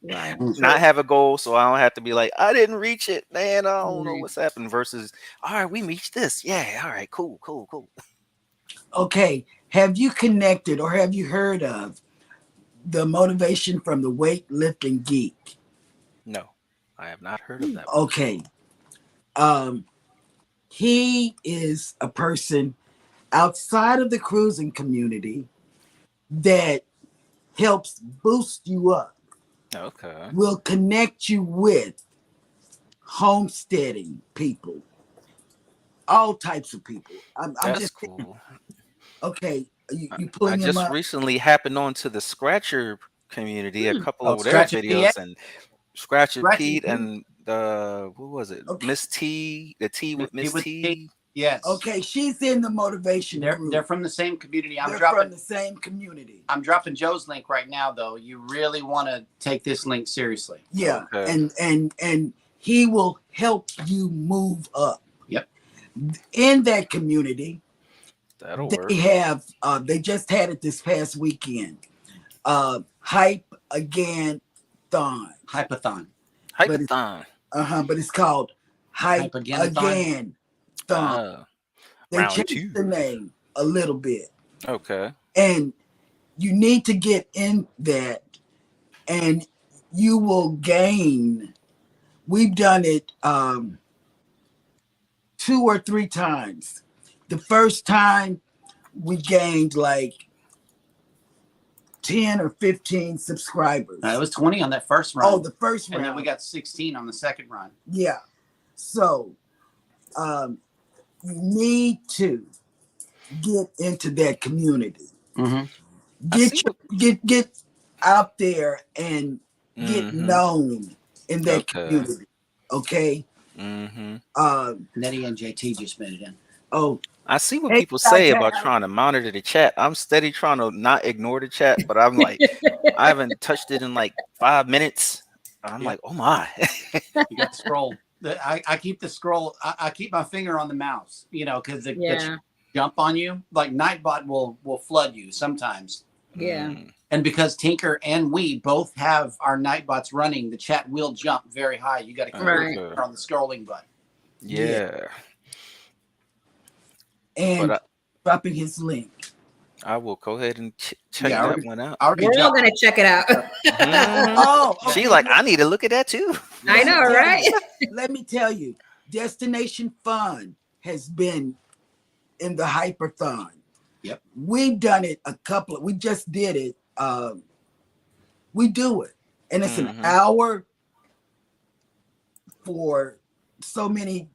Right. Not have a goal, so I don't have to be like, I didn't reach it, man. I don't know Right. what's happened. Versus, all right, we reached this. Yeah, all right, cool. Okay. Have you connected or have you heard of the motivation from the weightlifting geek? No, I have not heard of that one. Okay. He is a person outside of the cruising community that helps boost you up, Okay. will connect you with homesteading people, all types of people. I'm That's just cool. okay. You I pulling him just up? recently happened onto the Scratcher community, a couple Oh, of their Scratch It videos, and Scratcher Scratch It Pete Pete. and what was it? Okay. Miss T, the T with Miss with T. Yes. Okay, she's in the motivation group. They're from the same community. They're from the same community. I'm dropping Joe's link right now, though. You really want to take this link seriously. Yeah, Okay. and he will help you move up. Yep. In that community, That'll work. they have they just had it this past weekend. Hype Again Thon. Hypathon. Hypathon. But it's called Hype Hype-Again-a-thon? Again Thon. Ah, They round changed two. the name a little bit. Okay. And you need to get in that, and you will gain. We've done it 2 or 3 times. The first time we gained like 10 or 15 subscribers. It was 20 on that first run. Oh, the first round. And then we got 16 on the second run. Yeah. So you need to get into that community. Mm-hmm. Get out there and get Mhm. known in that Okay. community. Okay. Mm-hmm. Nettie and JT just made it in. Oh, I see what Hey, people say Dr. about Al. trying to monitor the chat. I'm steady trying to not ignore the chat, but I'm like, I haven't touched it in like 5 minutes. I'm Yeah. like, oh my. You got the scroll. I keep the scroll. I keep my finger on the mouse, because the jump on you. Like Nightbot will flood you sometimes. Yeah. Mm. And because Tinker and we both have our Nightbots running, the chat will jump very high. You got to keep your Right. finger on the scrolling button. Yeah. and But dropping his link. I will go ahead and check Yeah, that one out. I already We're all jumped. gonna check it out. Mhm. Oh, She like, I need to look at that too. I know, right? Let me tell you, Destination Fun has been in the Hyperthon. Yep. We've done it we just did it. We do it. And it's an Mhm. hour for so many,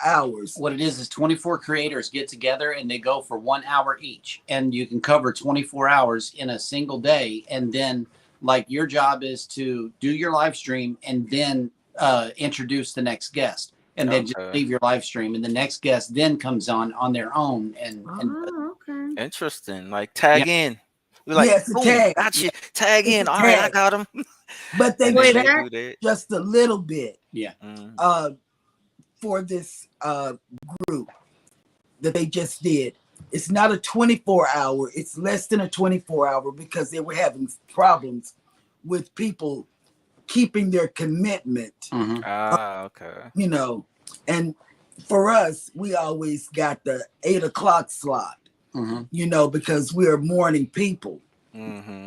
hours. What it is 24 creators get together and they go for 1 hour each, and you can cover 24 hours in a single day. And then like your job is to do your live stream and then introduce the next guest, and then just Okay. leave your live stream, and the next guest then comes on their own and Oh, okay. Interesting. Like tag in. We're like, Yeah, it's a boom, tag. got you. Tag It's in. a All right, I tag. got him. But they And Wait, then changed they that- do that. just a little bit. Yeah. For this group that they just did. It's not a 24-hour, it's less than a 24-hour because they were having problems with people keeping their commitment. Okay. You know, and for us, we always got the 8 o'clock slot, you know, because we are morning people.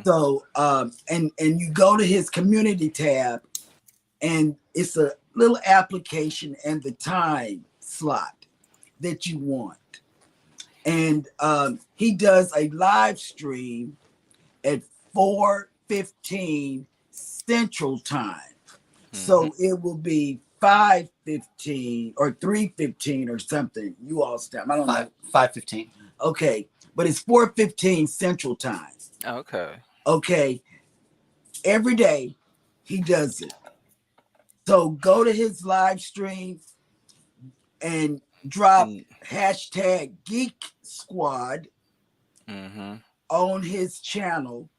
So, and you go to his community tab, and it's a little application and the time slot that you want. And he does a live stream at 4:15 Central Time. So it will be 5:15 or 3:15 or something. You all stop. I don't know. 5:15. Okay, but it's 4:15 Central Time. Okay. Okay, every day he does it. So go to his live stream and drop hashtag Geek Squad on his channel,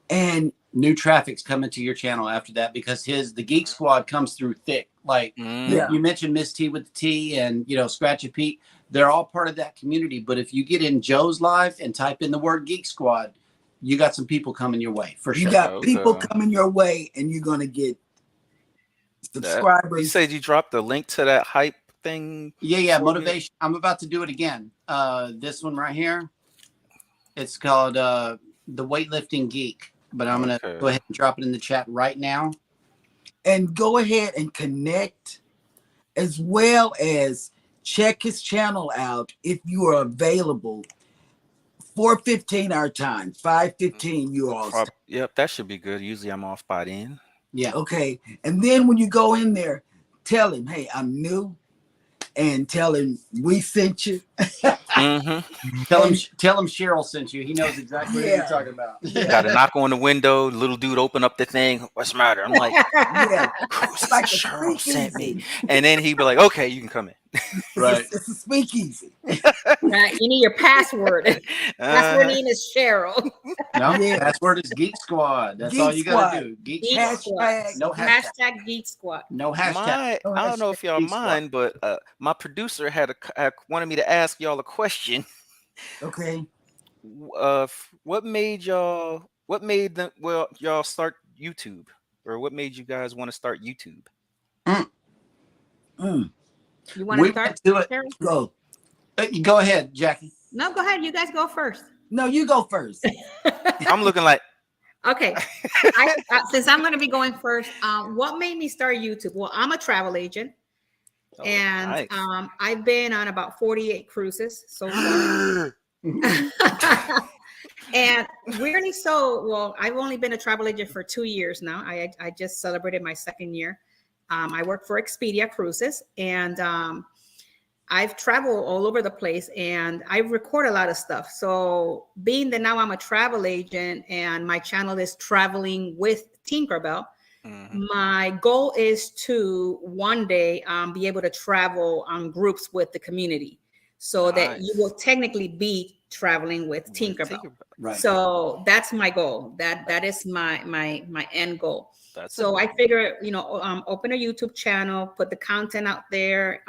and new traffic's coming to your channel after that because the Geek Squad comes through thick. Like you mentioned, Miss T with the T, and Scratchy Pete. They're all part of that community. But if you get in Joe's live and type in the word Geek Squad, you got some people coming your way for sure. You got people coming your way, and you're gonna get subscribers. You said you dropped the link to that hype thing. Yeah, motivation. I'm about to do it again. This one right here. It's called the Weightlifting Geek. But I'm gonna go ahead and drop it in the chat right now. And go ahead and connect, as well as check his channel out if you are available. 4:15 our time, 5:15 you all. Yep, that should be good. Usually I'm off by then. Yeah. Okay. And then when you go in there, tell him, hey, I'm new, and tell him we sent you. Tell him Sheryl sent you. He knows exactly what you're talking about. Got to knock on the window. The little dude open up the thing. What's the matter? I'm like, It's like Sheryl sent me. And then he'd be like, okay, you can come in. Right. It's a speakeasy. You need your password. Password name is Sheryl. No, password is Geek Squad. That's all you got to do. Geek Squad. No hashtag Geek Squad. No hashtag. I don't know if y'all mind, but my producer had wanted me to ask y'all a question. Okay. What made y'all start YouTube, or what made you guys want to start YouTube? You want to start? Do it. Go. Go ahead, Jackie. No, go ahead. You guys go first. No, you go first. I'm looking like. Okay. Since I'm going to be going first, what made me start YouTube? Well, I'm a travel agent. And nice. I've been on about 48 cruises so far. And weirdly so, well, I've only been a travel agent for 2 years now. I just celebrated my 2nd year. I work for Expedia Cruises, and I've traveled all over the place, and I record a lot of stuff. So being that now I'm a travel agent and my channel is Traveling with Tinkerbell, my goal is to one day be able to travel on groups with the community, so that you will technically be traveling with Tinkerbell. Right. So that's my goal. That is my end goal. So I figure, open a YouTube channel, put the content out there,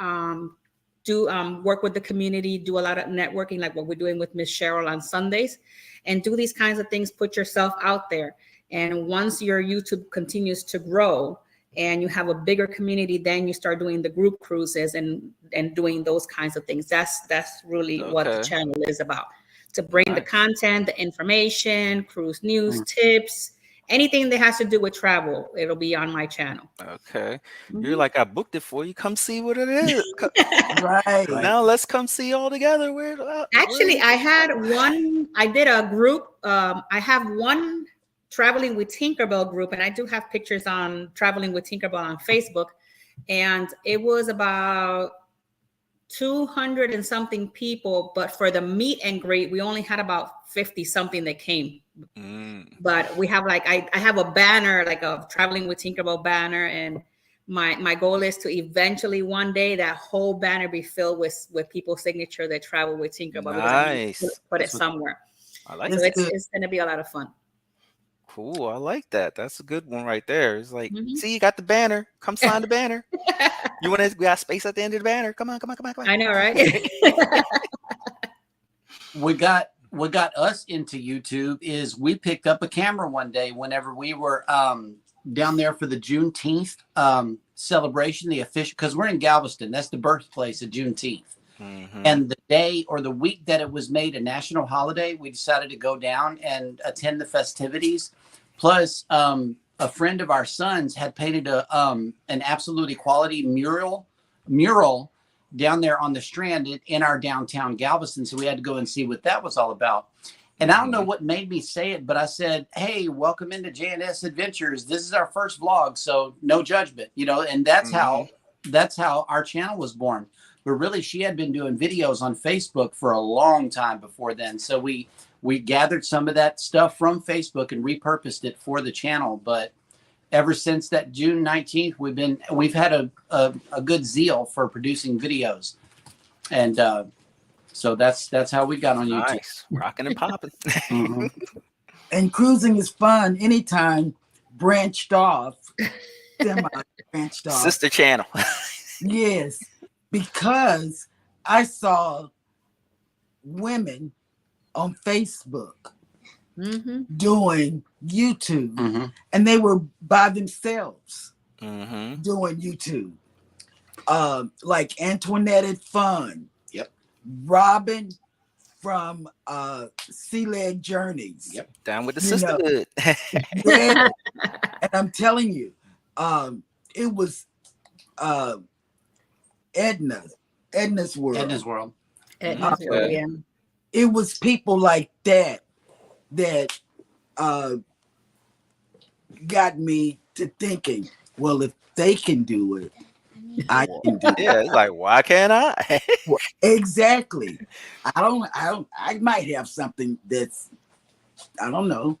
do work with the community, do a lot of networking, like what we're doing with Miss Sheryl on Sundays, and do these kinds of things. Put yourself out there. And once your YouTube continues to grow and you have a bigger community, then you start doing the group cruises and doing those kinds of things. That's really what the channel is about. To bring the content, the information, cruise news, tips, anything that has to do with travel, it'll be on my channel. Okay. You're like, I booked it for you. Come see what it is. Right. Now let's come see all together. Actually, I did a group. I have one Traveling with Tinkerbell group, and I do have pictures on Traveling with Tinkerbell on Facebook. And it was about 200 and something people, but for the meet and greet, we only had about 50 something that came. But we have I have a banner, like a Traveling with Tinkerbell banner, and my goal is to eventually one day that whole banner be filled with people's signature that travel with Tinkerbell. Nice. Put it somewhere. I like so it. It's going to be a lot of fun. Cool. I like that. That's a good one right there. It's like, Mhm. see, you got the banner. Come sign the banner. You want to? We got space at the end of the banner. Come on, come on, come on, come on. I know, right? What got us into YouTube is we picked up a camera one day whenever we were down there for the Juneteenth celebration, the official, because we're in Galveston. That's the birthplace of Juneteenth. And the day or the week that it was made a national holiday, we decided to go down and attend the festivities. Plus, a friend of our son's had painted an absolute equality mural down there on the Strand in our downtown Galveston. So we had to go and see what that was all about. And I don't know what made me say it, but I said, "Hey, welcome into JNS Adventures. This is our first vlog, so no judgment, you know." And that's how our channel was born. But really, she had been doing videos on Facebook for a long time before then. So we gathered some of that stuff from Facebook and repurposed it for the channel. But ever since that June 19th, we've had a good zeal for producing videos. And so that's how we got on YouTube. Nice. Rocking and popping. Mhm. And cruising is fun anytime branched off, semi-branched off. Sister channel. Yes, because I saw women on Facebook doing YouTube, and they were by themselves doing YouTube. Like Antoinette Fun. Yep. Robin from Sea Leg Journeys. Yep. Down with the You know. sisterhood. Yeah. And I'm telling you, it was Edna's World. Edna's World. Yeah. It was people like that got me to thinking, well, if they can do it, I can do it. Yeah, it's like, why can't I? Exactly. I might have something that's, I don't know,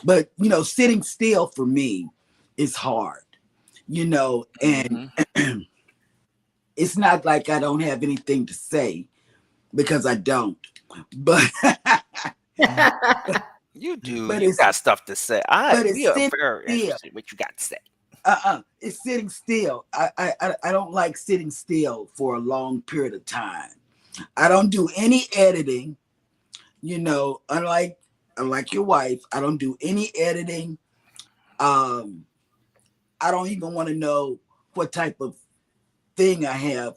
but you know, sitting still for me is hard, you know, and it's not like I don't have anything to say, because I don't, but You do. But You it's- got stuff to say. but it's We are sitting very still. interested in what you got to say. It's sitting still. I don't like sitting still for a long period of time. I don't do any editing, you know, unlike your wife. I don't do any editing. I don't even want to know what type of thing I have,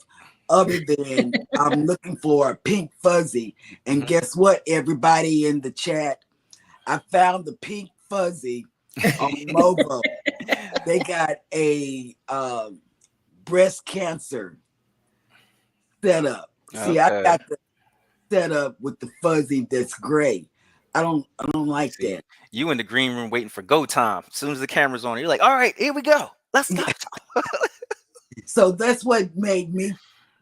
other than I'm looking for a pink fuzzy. And guess what, everybody in the chat? I found the pink fuzzy on Movo. They got a breast cancer setup. See, I Okay. got the setup with the fuzzy that's gray. I don't like See, that. you in the green room waiting for go time. As soon as the camera's on, you're like, all right, here we go. Let's go. So that's what made me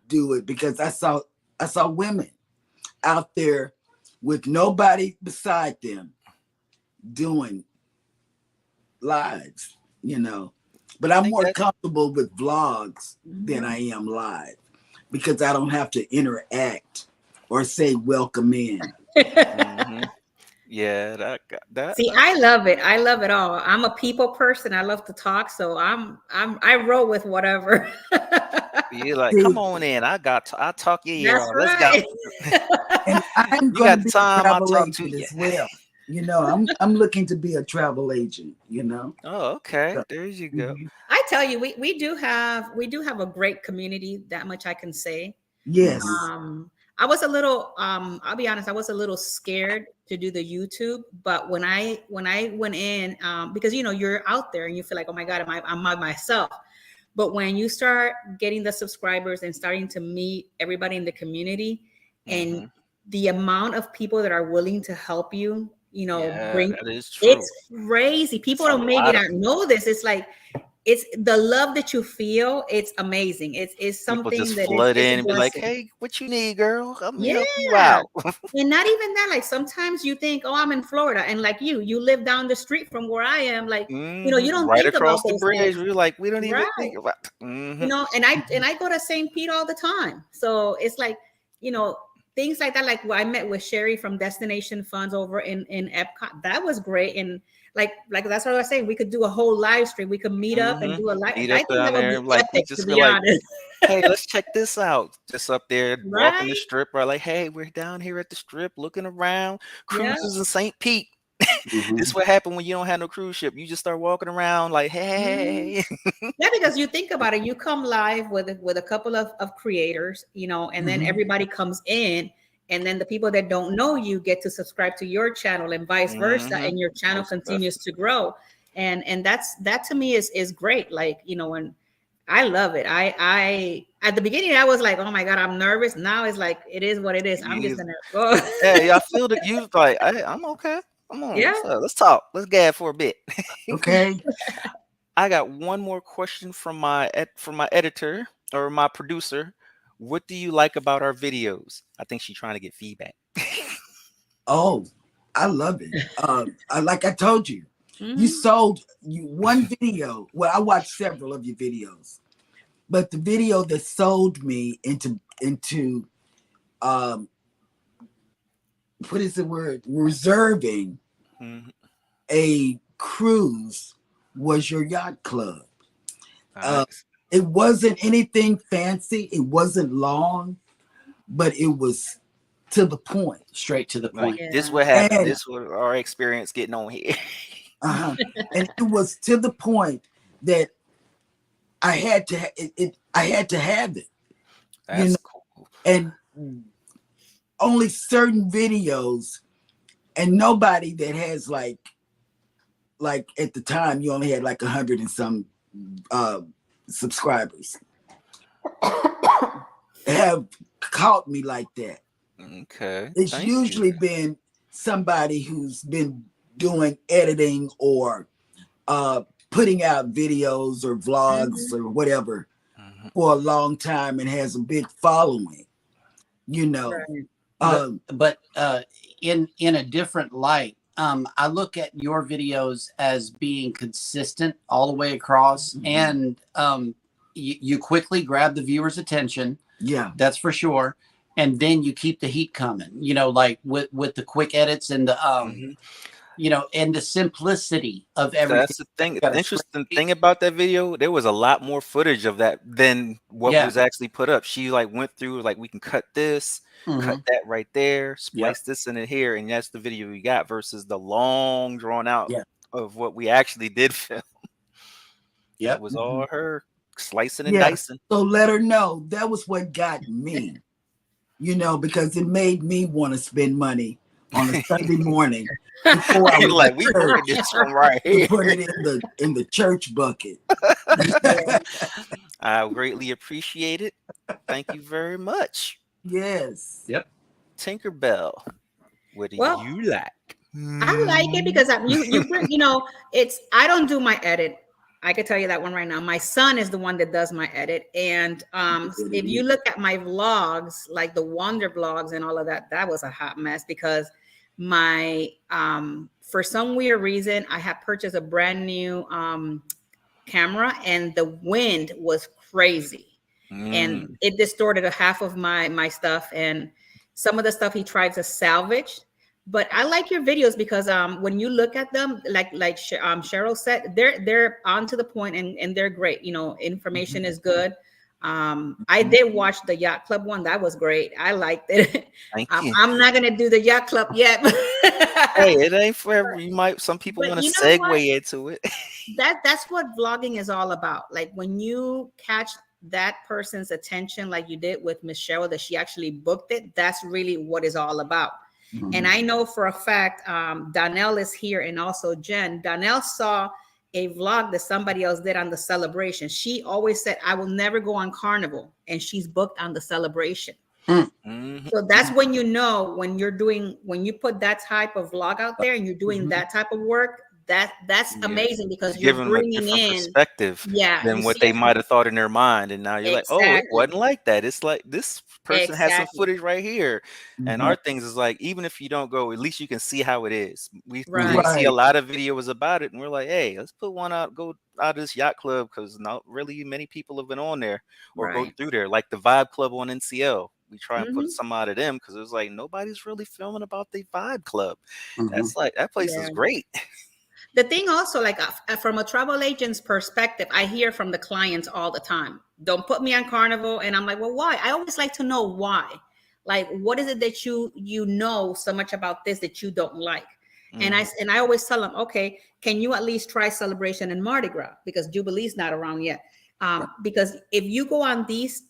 do it, because I saw women out there with nobody beside them doing lives, you know. But I'm think more that- comfortable with vlogs than I am live, because I don't have to interact or say welcome in. Mhm. Yeah, that. See, I love it. I love it all. I'm a people person. I love to talk, so I roll with whatever. You're like, See, come on in. I'll talk your ear That's off. Let's go. right. and I'm You going got to be time, a I'll travel talk to agent you. as well. You know, I'm looking to be a travel agent, you know. Oh, okay. There you go. Mhm. I tell you, we do have a great community. That much I can say. Yes. I was a little I'll be honest, I was a little scared to do the YouTube, but when I went in, because you know, you're out there and you feel like, oh my God, I'm by myself. But when you start getting the subscribers and starting to meet everybody in the community, and the amount of people that are willing to help you, you know, Yeah, bring, that is true. it's crazy. People It's a don't maybe lot of not know this. It's like, it's the love that you feel. It's amazing. It's People something just that flood is in and be like, blessing. hey, what you need, girl? I'm Yeah. help you out. And not even that, like sometimes you think, oh, I'm in Florida, and like you live down the street from where I am, like you know, you don't Right think across about the those bridge. things, We're like, we don't even right? think about You know, and I go to St. Pete all the time, so it's like, you know, things like that. Like I met with Sherry from Destination Funds over in Epcot. That was great. And like that's what I was saying. We could do a whole live stream. We could meet up and do a live. Meet I up think down that would there, be like we epic, to just be be like, honest. hey, let's check this out. Just up there walking the Right? strip, or like, hey, we're down here at the strip looking around. Yeah. Cruises in St. Pete. Mhm. This is what happened when you don't have no cruise ship. You just start walking around like, hey. Yeah, because you think about it, you come live with a couple of creators, you know, and then everybody comes in, and then the people that don't know you get to subscribe to your channel and vice versa, and your channel Most continues to grow. And that to me is great. Like, you know, and I love it. I at the beginning I was like, oh my God, I'm nervous. Now it's like it is what it is. I'm just gonna go. Hey, I feel that you like, hey, I'm okay. Come on, Yeah. what's up? Let's talk. Let's gab for a bit. Okay. I got one more question from my editor or my producer. What do you like about our videos? I think she's trying to get feedback. Oh, I love it. Like I told you, you Mhm. sold you one video. Well, I watched several of your videos, but the video that sold me into um what is the word? Reserving Mhm. a cruise was your yacht club. Nice. It wasn't anything fancy. It wasn't long, but it was to the point. Straight to the Like, point. this Yeah. what happened. And This was our experience getting on here. and it was to the point that I had to I had to have it. That's know, cool. And only certain videos, and nobody that has like at the time you only had like 100 and some subscribers have caught me like that. Okay. It's Thank usually you. been somebody who's been doing editing or putting out videos or vlogs or whatever for a long time and has a big following, you know. Right. But in a different light, I look at your videos as being consistent all the way across, and you quickly grab the viewer's attention. Yeah, That's for sure. And then you keep the heat coming, you know, like with the quick edits and the you know, and the simplicity of everything. That's the thing. Got a Interesting spreadsheet. thing about that video, there was a lot more footage of that than what Yeah. was actually put up. She like went through like, we can cut this, cut Mhm. that right there, Yep. splice this in it here, and that's the video we got versus the long drawn out Yeah. of what we actually did film. That Yep. was all her slicing and yeah. dicing. So let her know that was what got me, you know, because it made me want to spend money on a Sunday morning before I You're went like, to we church booking this one right to here. put it in the church bucket. I greatly appreciate it. Thank you very much. Yes. Yep. Tinkerbell, what do Well, you like? I like it because you bring, you know, I don't do my edit. I can tell you that one right now. My son is the one that does my edit. And if you look at my vlogs, like the Wonder vlogs and all of that, that was a hot mess because my for some weird reason, I had purchased a brand new camera and the wind was crazy. And it distorted a half of my stuff, and some of the stuff he tried to salvage. But I like your videos because when you look at them, like Sheryl said, they're on to the point and they're great. You know, information is good. I did watch the Yacht Club one. That was great. I liked it. Thank you. I'm not gonna do the Yacht Club yet. Hey, it ain't for every. Some people But want to you know what? segue into it. That's what vlogging is all about. Like when you catch that person's attention, like you did with Miss Cheryl, that she actually booked it. That's really what it's all about. And I know for a fact, Donnell is here, and also Jen. Donnell saw a vlog that somebody else did on the celebration. She always said, "I will never go on Carnival," and she's booked on the celebration. So that's when you know when you put that type of vlog out there and you're doing that type of work. That's amazing because you're Giving them a bringing different in, perspective you than what see they might have thought in their mind, and now you're like, oh, it exactly, wasn't like that. It's like this person has some exactly, footage right here, and our things is like, even if you don't go, at least you can see how it is. We right, see a Right. lot of videos about it, and we're like, hey, let's put one out, go out of this yacht club because not really many people have been on there or go right. through there, like the Vibe Club on NCL. we try and put some out of them because it was like nobody's really filming about the Vibe Club. That's like that place is great. The thing also, like from a travel agent's perspective, I hear from the clients all the time, don't put me on Carnival. And I'm like, well, why? I always like to know why. Like, what is it that you know so much about this that you don't like? And I always tell them, okay, can you at least try Celebration and Mardi Gras, because Jubilee's not around yet. Because if you go on these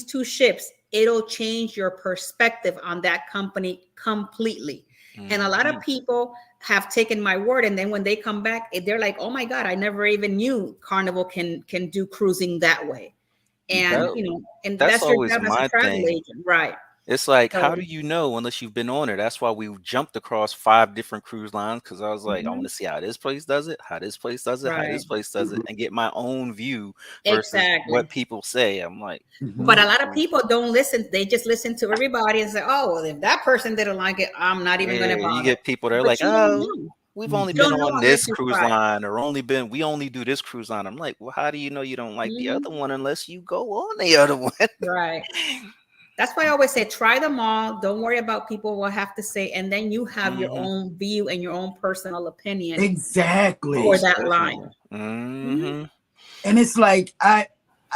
two ships, it'll change your perspective on that company completely. And a lot of people have taken my word, and then when they come back, they're like, oh my God, I never even knew Carnival can do cruising that way. And and that's your always job as a my travel thing. agent, right? It's like, So, how do you know unless you've been on there? That's why we jumped across 5 different cruise lines, because I was like, I want to see how this place does it, how this place does it, how this place does it, and get my own view versus what people say. I'm like, but a lot of people don't listen. They just listen to everybody and say, oh, well, if that person didn't like it, I'm not even going to bother. You get people that are like, oh, we've only been on this cruise line, or we only do this cruise line. I'm like, well, how do you know you don't like the other one unless you go on the other one? Right. That's why I always say, try them all. Don't worry about people will have to say, and then you have your own view and your own personal opinion. Exactly. For that line. And it's like I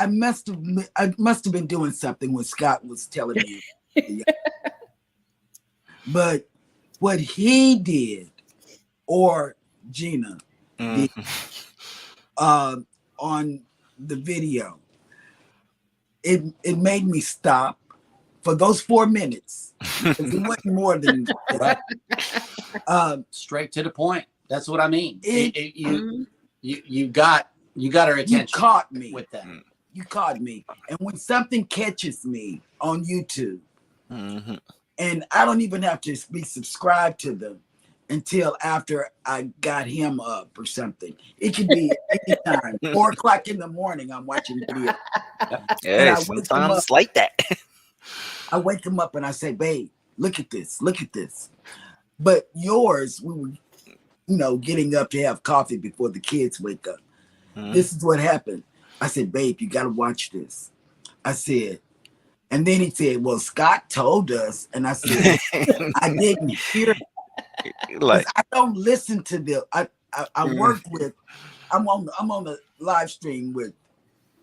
must have been doing something when Scott was telling me. But what he did, or Gina did, on the video, it made me stop for those 4 minutes. It wasn't more than that. Straight to the point. That's what I mean. You got our attention. You caught me with that. You caught me. And when something catches me on YouTube, and I don't even have to be subscribed to them until after I got him up or something. It could be anytime. 4 o'clock in the morning, I'm watching video. Yeah, sometimes it's like that. I wake him up and I say, babe, look at this. Look at this. But yours, we were, getting up to have coffee before the kids wake up. This is what happened. I said, babe, you got to watch this. I said, and then he said, well, Scott told us. And I said, I didn't hear it. Like, I don't listen to them. I work with, I'm on the live stream with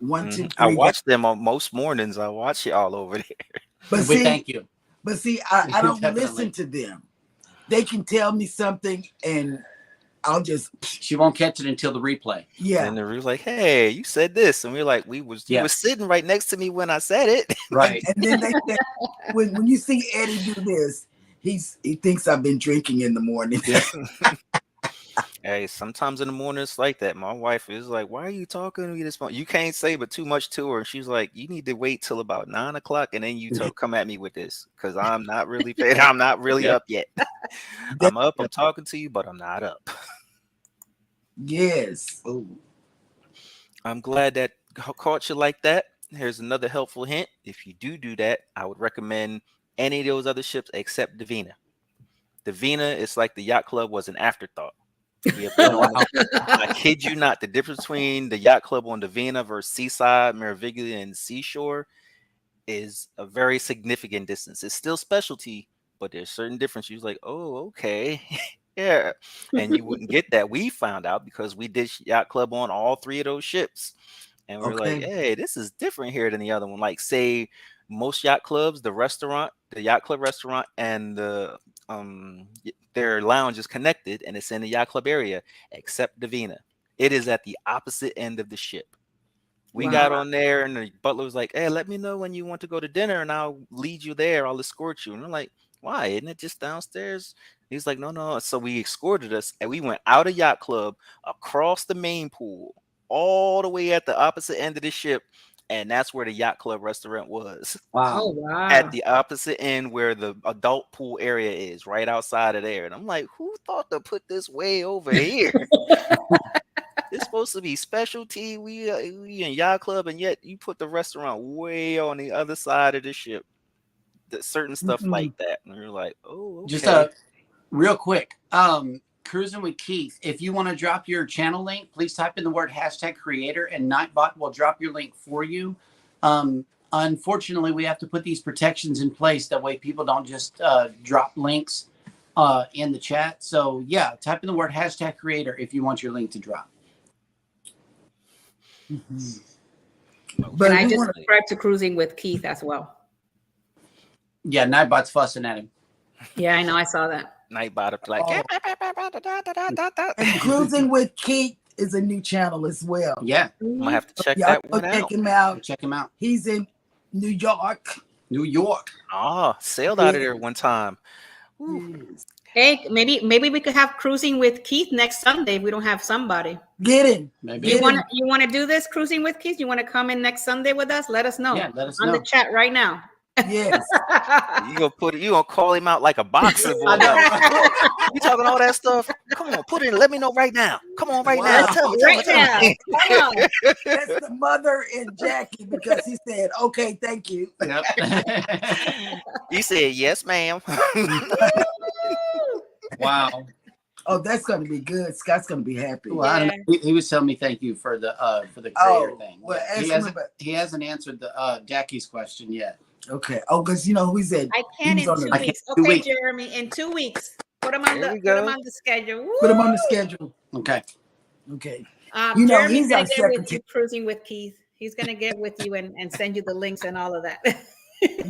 1, 2, 3. I watch them on most mornings. I watch it all over there. But see, thank you. But see, I don't listen to them. They can tell me something and I'll just. She won't catch it until the replay. Yeah. And the replay, like, hey, you said this. And we're like, you were sitting right next to me when I said it. Right. And then when you see Eddie do this, he thinks I've been drinking in the morning. Hey, sometimes in the morning it's like that. My wife is like, why are you talking to me this morning? You can't say but too much to her. And she's like, you need to wait till about 9 o'clock and then you come at me with this, because I'm not really up yet. I'm up, I'm talking to you, but I'm not up. Yes. Ooh. I'm glad that caught you like that. Here's another helpful hint. If you do that, I would recommend any of those other ships except Divina. Divina, it's like the yacht club was an afterthought. I kid you not, the difference between the yacht club on Divina versus Seaside, Meraviglia, and Seashore is a very significant distance. It's still specialty, but there's certain difference. You're like, oh, okay. Yeah. And you wouldn't get that. We found out because we did yacht club on all 3 of those ships. And we're like, hey, this is different here than the other one. Like, say, most yacht clubs, the yacht club restaurant, and their lounge is connected, and it's in the yacht club area, except Divina. It is at the opposite end of the ship. We got on there, and the butler was like, hey, let me know when you want to go to dinner, and I'll lead you there. I'll escort you. And we're like, why? Isn't it just downstairs? He's like, no. So we escorted us, and we went out of yacht club, across the main pool, all the way at the opposite end of the ship. And that's where the yacht club restaurant was. Wow. Oh, wow. At the opposite end where the adult pool area is, right outside of there. And I'm like, who thought to put this way over here? It's supposed to be specialty. We in yacht club, and yet you put the restaurant way on the other side of the ship. Certain stuff like that. And you're like, oh, okay. Just real quick. Cruising with Keith. If you want to drop your channel link, please type in the word #creator, and Nightbot will drop your link for you. unfortunately, we have to put these protections in place. That way people don't just drop links in the chat. So yeah, type in the word hashtag creator if you want your link to drop. Mhm. And But I we just want to. subscribed to Cruising with Keith as well. Yeah, Nightbot's fussing at him. Yeah, I know. I saw that. Nightbot up like. Oh. And Cruising with Keith is a new channel as well. Yeah, I'm gonna have to check Y'all that go one check out. him out. check him out. He's in New York. New York. Oh, sailed out of there one time. Ooh. Yes. Hey, maybe we could have Cruising with Keith next Sunday if we don't have somebody. Get him. Maybe. You want to do this Cruising with Keith? You want to come in next Sunday with us? Let us know. Yeah, let us on know. the chat right now. Yes. You gonna call him out like a boxer, boy. You talking all that stuff? Come on, put it in. Let me know right now. Come on, right now. Tell me, Right now. Come on. That's the mother and Jackie because he said, okay, thank you. Yep. He said, yes, ma'am. Wow. Oh, that's going to be good. Scott's going to be happy. Well, I don't know. He was telling me thank you for the creator Oh, thing. well, Yeah. ask him He hasn't answered the Jackie's question yet. Okay. Oh, because you know who he said. I can He in was on 2 the- weeks. I can 2 Okay, weeks. Jeremy, in 2 weeks. Put him on There we put him go. on the schedule. Put him Woo! on the schedule. Okay. Okay. You know, Jeremy's he's gonna our get with you secretary. Cruising with Keith. He's gonna get with you and send you the links and all of that.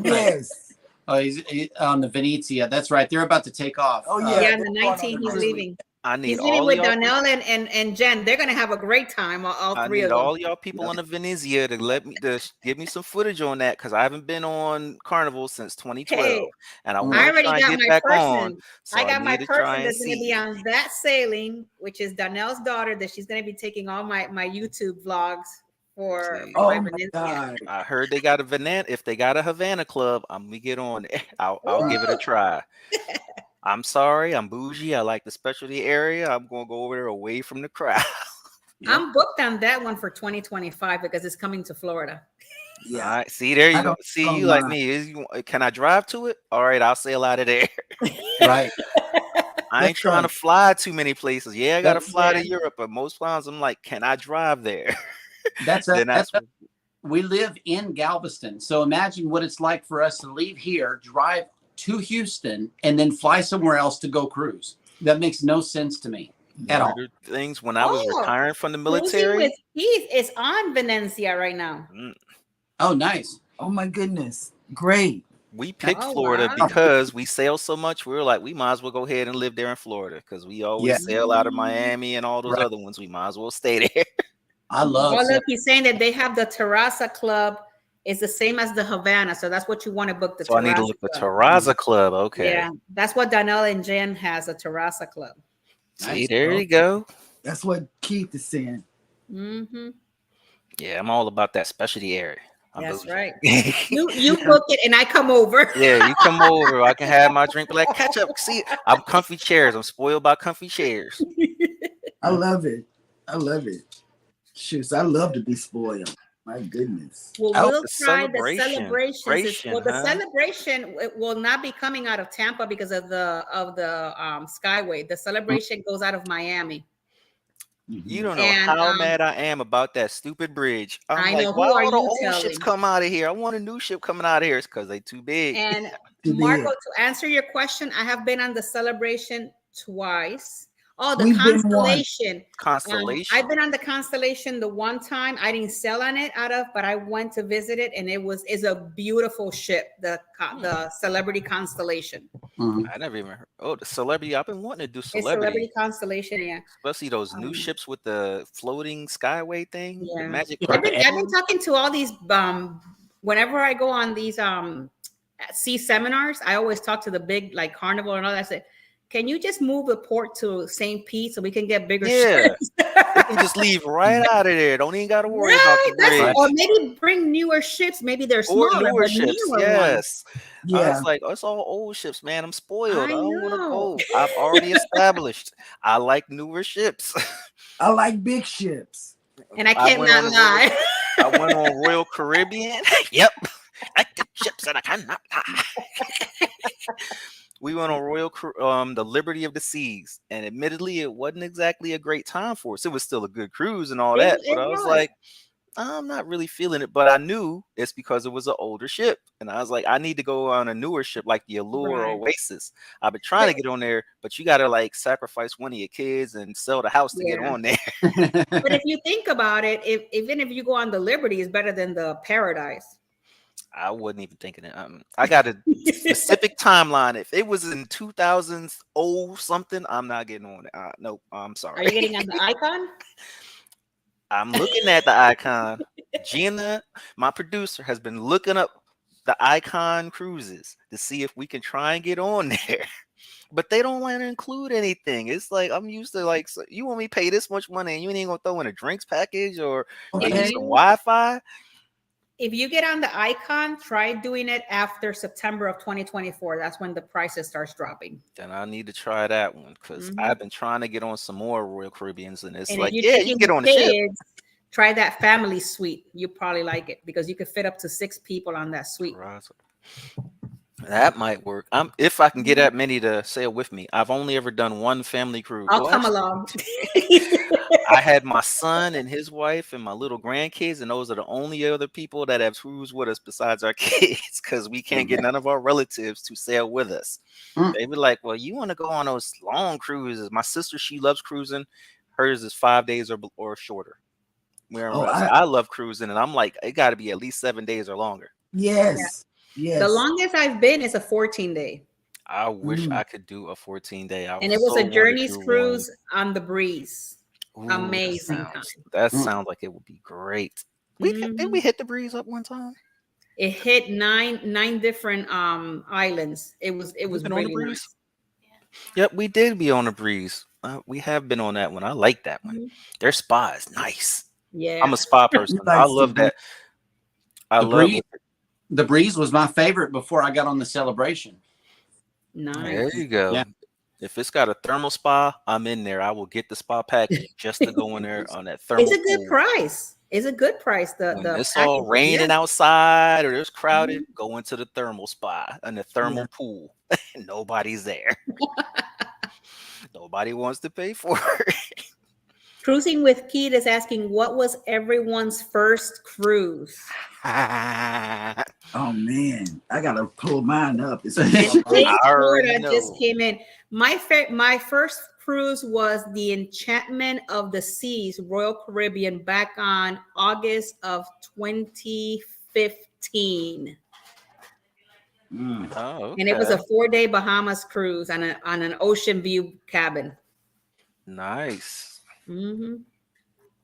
Yes. Oh, he's on the Venezia. That's right. They're about to take off. Oh, Yeah, yeah. on the they're going on 19th, the he's cruise. leaving. I need He's leaving all with y'all. Donnell and Jen. They're gonna have a great time, all I three need of them. all y'all people on the Venezia to give me some footage on that because I haven't been on Carnival since 2012, Hey, and I I want I to already try and got get my back person. on. So I got my need to try person and that's going to be see. on that sailing, which is Donnell's daughter, that she's going to be taking all my YouTube vlogs for See. my Oh, my Valencia. God. I heard they got a Havana. If they got a Havana club, I'm gonna get on it. I'll give it a try. I'm sorry, I'm bougie. I like the specialty area. I'm gonna go over there away from the crowd. Yeah. I'm booked on that one for 2025 because it's coming to Florida. Yeah. All right, see there you I go. don't- See oh, you like my. me. Can I drive to it? All right, I'll sail out of there. Right. I ain't trying to fly too many places. Yeah, I gotta That's- fly Yeah. to Europe, but most times I'm like, can I drive there? We live in Galveston. So imagine what it's like for us to leave here, drive to Houston, and then fly somewhere else to go cruise. That makes no sense to me at all. Other things when I was Oh, retiring from the Cruising military. with Keith is on Valencia right now. Oh, nice. Oh, my goodness. Great. We picked Oh, Florida wow. because we sail so much. We were like, we might as well go ahead and live there in Florida because we always Yeah. sail out of Miami and all those Right. other ones. We might as well stay there. I love Oh, look, he's saying that they have the Terraza Club. It's the same as the Havana, so that's what you want to book. The So I need to Terraza look the Club. Terraza Club. Okay. Yeah, that's what Donnell and Jen has, a Terraza Club. See, Nice. there you go. That's what Keith is saying. Mm-hmm. Yeah, I'm all about that specialty area. I'm That's bougie. right. You book it and I come over. Yeah, you come over. I can have my drink. Be like, catch up. See, I'm comfy chairs. I'm spoiled by comfy chairs. I love it. I love it. Shoot, I love to be spoiled. My goodness. Well, Oh, we'll the try the celebration. celebrations. Well, the Huh? celebration will not be coming out of Tampa because of the Skyway. The celebration goes out of Miami. You don't know And, how mad I am about that stupid bridge. I'm I like, know. why Who are all the you old telling? ships come out of here? I want a new ship coming out of here. It's because they too big. And To be Marco, it. to answer your question, I have been on the celebration twice. Oh, the We've been once. Constellation. Constellation. I've been on the Constellation the one time. I didn't sell on it but I went to visit it, and it's a beautiful ship, the Celebrity Constellation. Mhm. I never even heard. Oh, the celebrity. I've been wanting to do It's celebrity. Celebrity Constellation, yeah. Especially those new ships with the floating skyway thing. Yeah. The magic Yeah. I've carpet. been talking to all these whenever I go on these sea seminars, I always talk to the big like Carnival and all that. I said, can you just move the port to St. Pete so we can get bigger Yeah. ships? They can just leave right out of there. Don't even got to worry about the bridge. Or maybe bring newer ships. Maybe they're Or smaller, newer but ships. newer ones. Yes. I Yeah. was like, oh, it's all old ships, man. I'm spoiled. I I don't want to know. go. I've already established. I like newer ships. I like big ships. And I I went cannot on lie. I went on Royal Caribbean. Yep. I like the ships and I cannot lie. We went on the Liberty of the Seas, and admittedly, it wasn't exactly a great time for us. It was still a good cruise and all that, but I was like, I'm not really feeling it, but I knew it's because it was an older ship. And I was like, I need to go on a newer ship like the Allure or Right. Oasis. I've been trying to get on there, but you got to like sacrifice one of your kids and sell the house to get Yeah. on there. But if you think about it, even if you go on the Liberty, it's better than the Paradise. I wasn't even thinking it. I got a specific timeline. If it was in 2000s, something, I'm not getting on it. Nope, I'm Are sorry. you getting on the Icon? I'm looking at the Icon. Gina, my producer, has been looking up the Icon cruises to see if we can try and get on there. But they don't want to include anything. It's like I'm used to like, so you want me to pay this much money and you ain't gonna throw in a drinks package or maybe If Okay. some you Wi-Fi. if you get on the Icon, try doing it after September of 2024. That's when the prices starts dropping. Then I need to try that one because Mhm. I've been trying to get on some more Royal Caribbeans, and it's And if like, you're yeah, you taking can get the on the ship. kids, try that family suite. You probably like it because you could fit up to 6 people on that suite. Right. That might work. If I can get that many to sail with me. I've only ever done one family cruise. I'll Well, come actually, along. I had my son and his wife and my little grandkids, and those are the only other people that have cruised with us besides our kids, because we can't get none of our relatives to sail with us. Mm. They were like, "Well, you want to go on those long cruises?" My sister, she loves cruising. Hers is 5 days or shorter. Oh, Whereas I love cruising, and I'm like, it got to be at least 7 days or longer. yes. The Yes. longest I've been is a 14-day. I wish Mm. I could do a 14-day. I And it was so a want to Journeys do one. cruise on the Breeze. Ooh, Amazing that Mm. sounds like it would be great. Did Mhm. we hit the Breeze up one time? It hit nine different islands. It was Have we been on the really Breeze? nice. Yep, we did be on the Breeze. We have been on that one. I like that one. Mhm. Their spa is nice. Yeah. I'm a spa He person. I likes the love that. I The love breeze, it. the breeze was my favorite before I got on the Celebration. Nice. There you go. Yeah. If it's got a thermal spa, I'm in there. I will get the spa package just to go in there on that thermal It's a good pool. price. It's a good price. When The it's all package. raining Yeah. outside or it's crowded, Mhm. go into the thermal spa and the thermal pool. Nobody's there. Nobody wants to pay for it. Cruising with Keith is asking, what was everyone's first cruise? Oh man, I gotta pull mine up. It's And been so long. Jay already Florida just know. came in. My first cruise was the Enchantment of the Seas, Royal Caribbean, back on August of 2015. Mm. Oh, And it was a okay. 4-day Bahamas cruise on an ocean view cabin. Nice. hmm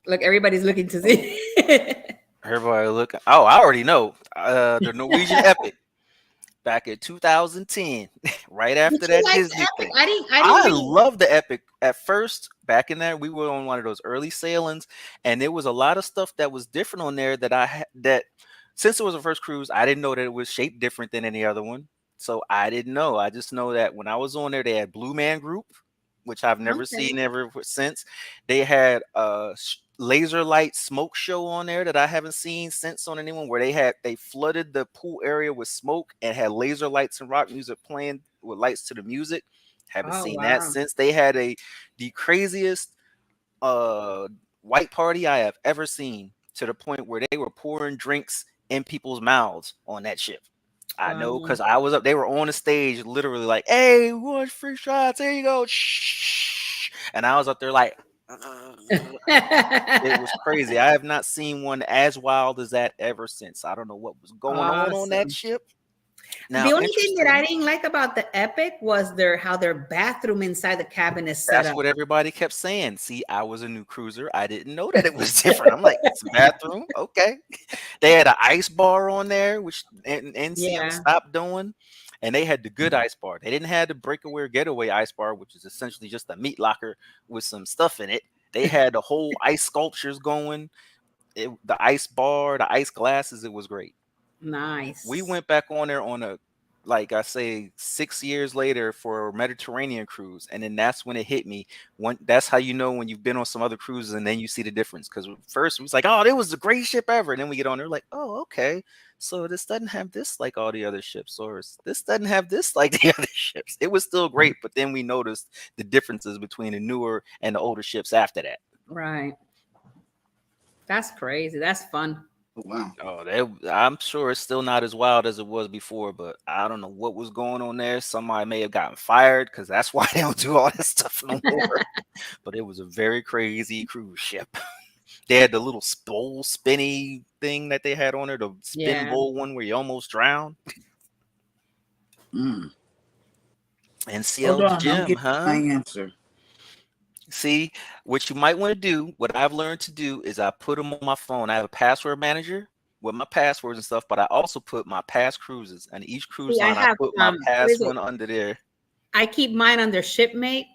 Look, everybody's looking to see. Everybody look. Oh, I already know. The Norwegian Epic back in 2010, right after Did you that like Disney the Epic? thing. I didn't I really. love the Epic. At first, back in there, we were on one of those early sailings, and there was a lot of stuff that was different on there that since it was the first cruise, I didn't know that it was shaped different than any other one. So I didn't know. I just know that when I was on there, they had Blue Man Group, which I've never Okay. seen ever since. They had a laser light smoke show on there that I haven't seen since on anyone, where they flooded the pool area with smoke and had laser lights and rock music playing with lights to the music. Haven't Oh seen that wow. since. They had the craziest white party I have ever seen, to the point where they were pouring drinks in people's mouths on that ship. I know Wow. because I was up. They were on the stage, literally like, "Hey, we want free shots. Here you go." Shh. And I was up there like, it was crazy. I have not seen one as wild as that ever since. I don't know what was going on that Awesome. ship. Now, The only thing that I interesting. didn't like about the Epic was how their bathroom inside the cabin is set That's up. what everybody kept saying. See, I was a new cruiser. I didn't know that it was different. I'm like, it's a bathroom. Okay. They had an ice bar on there, which NCM Yeah. stopped doing. And they had the good ice bar. They didn't have the breakaway getaway ice bar, which is essentially just a meat locker with some stuff in it. They had the whole ice sculptures going. The ice bar, the ice glasses. It was great. Nice. We went back on there on a, like I say, 6 years later for a Mediterranean cruise, and then that's when it hit me. That's how you know when you've been on some other cruises, and then you see the difference. Because first it was like, oh, it was the greatest ship ever, and then we get on there like, oh, okay, so this doesn't have this like all the other ships, or this doesn't have this like the other ships. It was still great, but then we noticed the differences between the newer and the older ships after that. Right. That's crazy. That's fun. Oh, wow. Oh, I'm sure it's still not as wild as it was before, but I don't know what was going on there. Somebody may have gotten fired because that's why they don't do all this stuff no more. But it was a very crazy cruise ship. They had the little bowl spinny thing that they had on there, the spin Yeah. bowl one where you almost drown. Mm. Hold NCL's on, I'm gym, getting my huh? answer. See, what you might want to do, what I've learned to do is I put them on my phone. I have a password manager with my passwords and stuff, but I also put my past cruises, and each cruise See, I line I have put my what is past it? one under there. I keep mine under shipmate,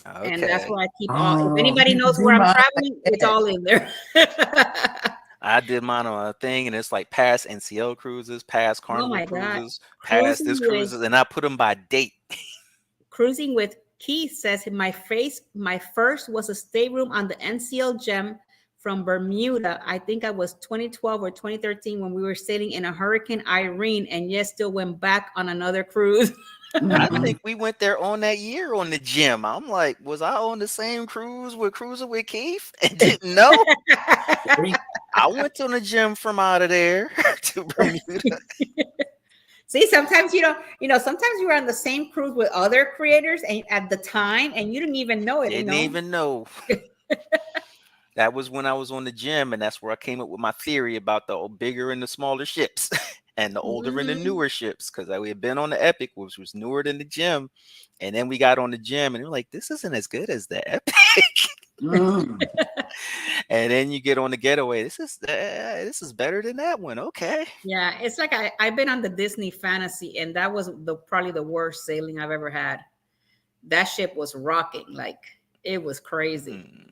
and that's Okay. where I keep all. If Oh, anybody you can knows do where I'm mine like traveling, it's that. all in there. I did mine on a thing, and it's like past NCL cruises, past Oh Carnival my God. cruises, past Cruising this with cruises, and I put them by date. Cruising with Keith says my first was a stateroom on the NCL Gem from Bermuda. I think I was 2012 or 2013 when we were sailing in a Hurricane Irene, and yes, still went back on another cruise. I Mhm. think we went there on that year on the gym. I'm like, was I on the same cruise with Cruising with Keith and didn't know? I went to the gym from out of there to Bermuda. See, sometimes sometimes you were on the same cruise with other creators and at the time, and you didn't even know it. Didn't even know. That was when I was on the gym, and that's where I came up with my theory about the bigger and the smaller ships and the older and the Mhm. newer ships. Because we had been on the Epic, which was newer than the gym. And then we got on the gym, and we're like, this isn't as good as the Epic. Mm. And then you get on the Getaway. This is better than that one. Okay. Yeah, it's like I've been on the Disney Fantasy, and that was probably the worst sailing I've ever had. That ship was rocking, like it was crazy. Mm.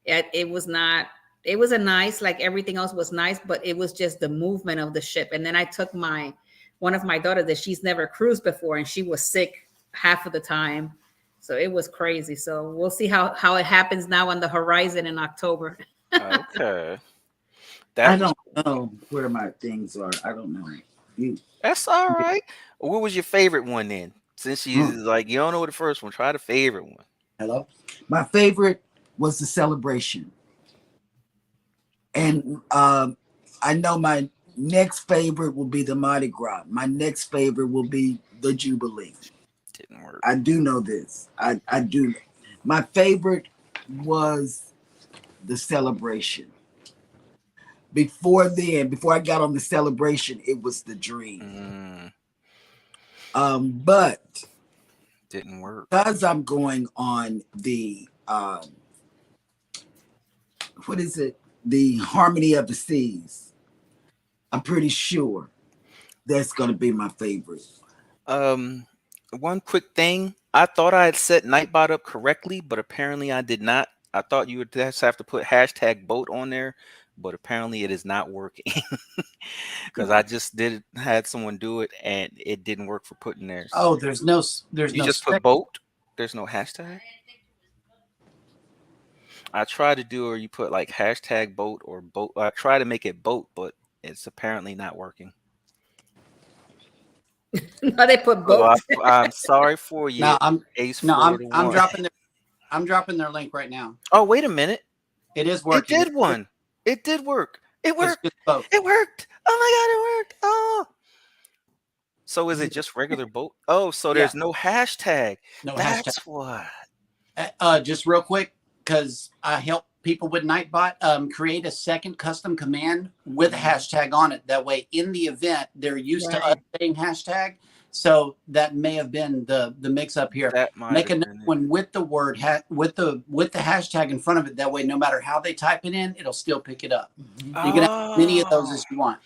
It was not. It was a nice, like everything else was nice, but it was just the movement of the ship. And then I took one of my daughters that she's never cruised before, and she was sick half of the time, so it was crazy. So we'll see how it happens now on the horizon in October. Okay. I That was don't know where my things are. I don't know. You, That's all right. What was your favorite one then? Since you mm. like you don't know the first one, try the favorite one. Hello? My favorite was the Celebration. And I know my next favorite will be the Mardi Gras. My next favorite will be the Jubilee. Didn't work. I do know this. I do. My favorite was the Celebration. Before then, before I got on the Celebration, it was the Dream. But Didn't work. because I'm going on the what is it? The Harmony of the Seas. I'm pretty sure that's going to be my favorite. One quick thing. I thought I had set Nightbot up correctly, but apparently I did not. I thought you would just have to put hashtag boat on there, but apparently it is not working. Because I just had someone do it and it didn't work for putting theirs. Oh, there's no You just put boat. There's no hashtag. I tried to do, or you put like hashtag boat or boat. I try to make it boat, but it's apparently not working. No, they put So both. I'm sorry for you, No, I'm Ace no, Florida I'm one. dropping their link right now. Oh, wait a minute. It is It working. did one. It did work. It It's worked. just both. It worked. Oh my God, it worked. Oh. So is it just regular boat? Oh, so there's no hashtag. No hashtag. That's what. Just real quick, because I help people with Nightbot create a second custom command with a hashtag on it. That way, in the event, they're used to us saying hashtag. So that may have been the mix up here. That might Make have another been it. one with the word with the hashtag in front of it. That way, no matter how they type it in, it'll still pick it up. You can have as many of those as you want.